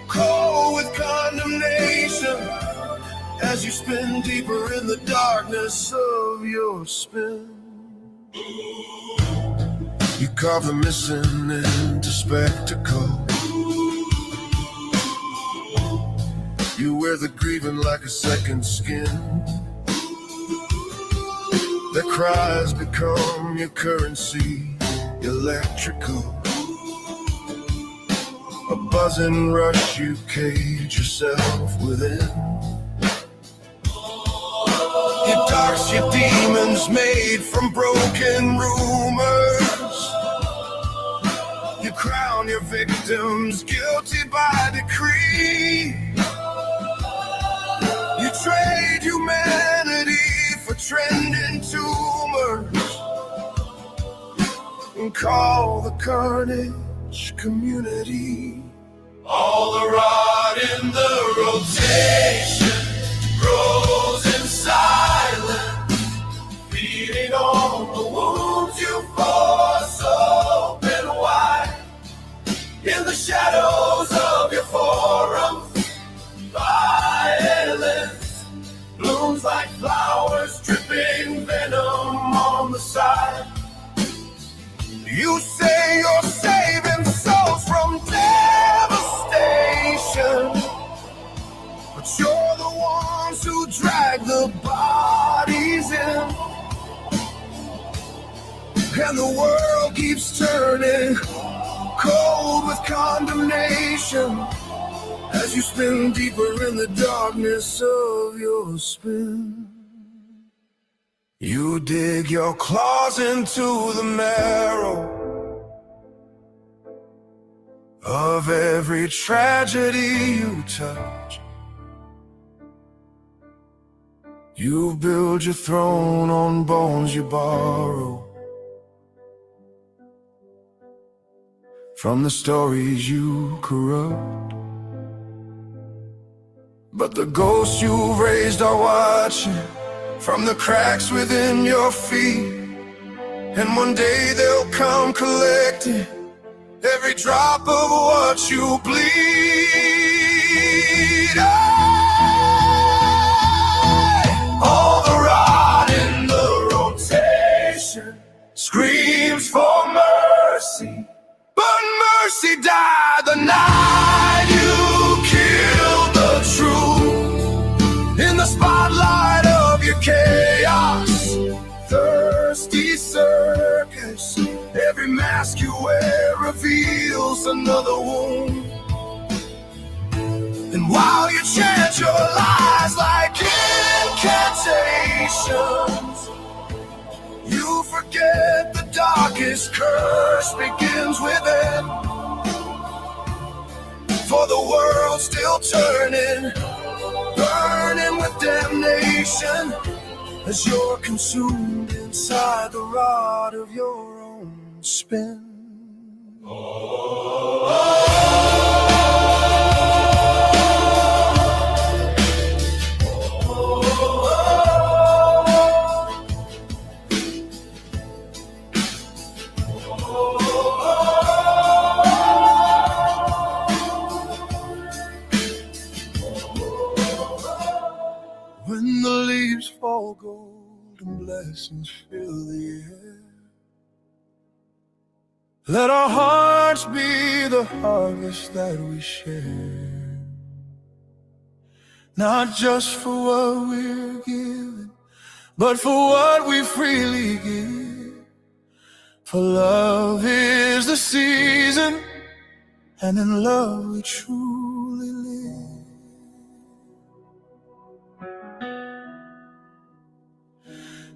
cold with condemnation as you spin deeper in the darkness of your spin. You carve the missing into spectacle. You wear the grieving like a second skin. Their cries become your currency, electrical. A buzzing rush, you cage yourself within. Your darks, your demons made from broken rumors. You crown your victims guilty by decree. You trade humanity for trending tumors and call the carnage community. All the rot in the rotation grows in silence, feeding on the wounds you force open wide. In the shadows of your forums, violence blooms like flowers dripping venom on the side. You say you're saving souls from devastation, but you're the ones who drag the bodies in, and the world keeps turning cold with condemnation as you spin deeper in the darkness of your spin. You dig your claws into the marrow of every tragedy you touch. You build your throne on bones you borrow from the stories you corrupt. But the ghosts you've raised are watching from the cracks within your feet. And one day they'll come collecting every drop of what you bleed. All the rot in the rotation screams for mercy, but mercy died the night you killed the truth in the spotlight of your chaos. Thirsty circus, every mask you wear reveals another wound. And while you chant your lies like incantations, you forget the darkest curse begins within. For the world's still turning, burning with damnation, as you're consumed inside the rot of your own spin. When the leaves fall gold and blessings fill the air, let our hearts be the harvest that we share. Not just for what we're given, but for what we freely give. For love is the season, and in love we truly live.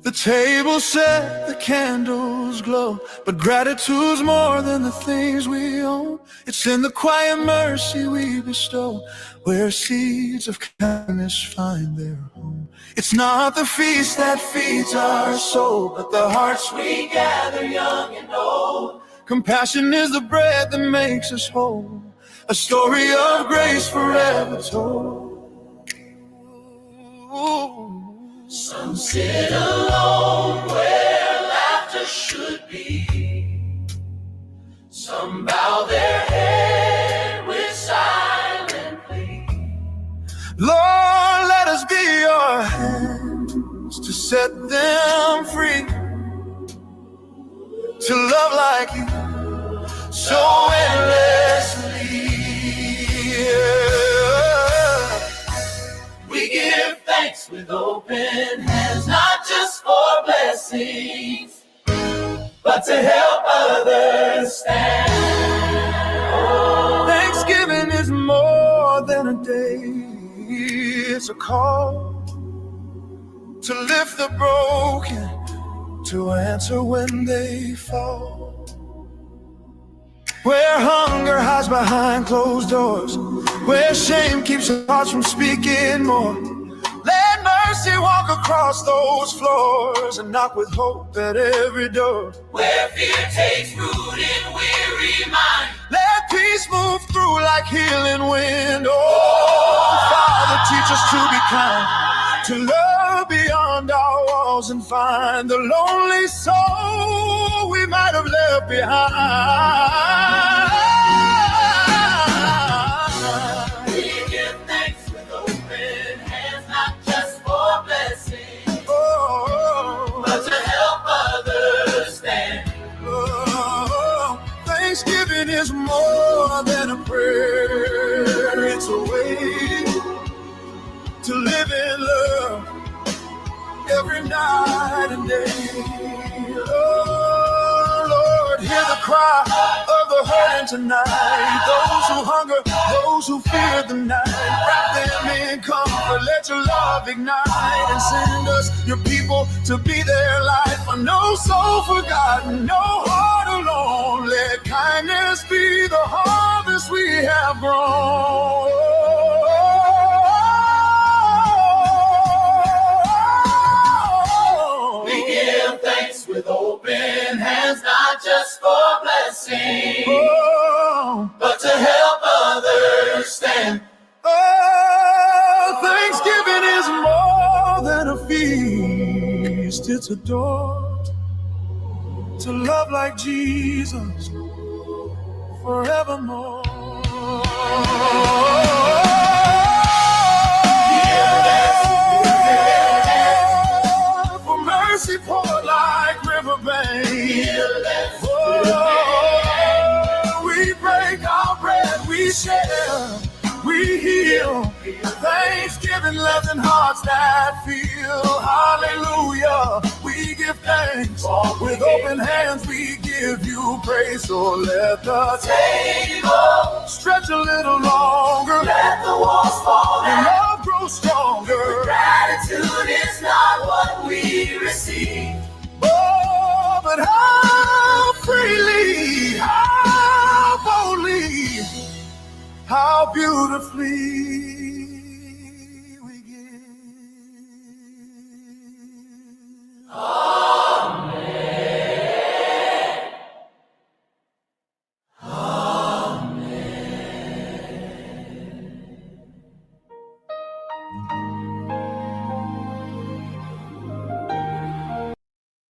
The table's set, the candles glow, but gratitude's more than the things we own. It's in the quiet mercy we bestow, where seeds of kindness find their home. It's not the feast that feeds our soul, but the hearts we gather young and old. Compassion is the bread that makes us whole, a story of grace forever told. Some sit alone where laughter should be. Some bow their head with silent plea. Lord, let us be your hands to set them free, to love like you so endlessly. We give thanks with open hands, not just for blessings, but to help others stand. Thanksgiving is more than a day, it's a call to lift the broken, to answer when they fall. Where hunger hides behind closed doors, where shame keeps our hearts from speaking more, let mercy walk across those floors and knock with hope at every door. Where fear takes root in weary mind, let peace move through like healing wind. Oh, Father, teach us to be kind, to love beyond our walls and find the lonely soul we might have left behind. We give thanks with open hands, not just for blessings, but to help others stand. Thanksgiving is more than a prayer, it's a way to live in love every night and day. Oh Lord, hear the cry of the hurting tonight. Those who hunger, those who fear the night. Wrap them in comfort, let your love ignite, and send us your people to be their light. For no soul forgotten, no heart alone. Let kindness be the harvest we have grown. just for blessing, but to help others stand. Oh, Thanksgiving is more than a feast. It's a door to love like Jesus forevermore. For mercy poured like riverbanks. We break our bread, we share, we heal. Thanksgiving left in hearts that feel. Hallelujah, we give thanks. With open hands we give you praise. So let the table stretch a little longer. Let the walls fall and love grow stronger. Gratitude is not what we receive. Oh, but how freely, how boldly, how beautifully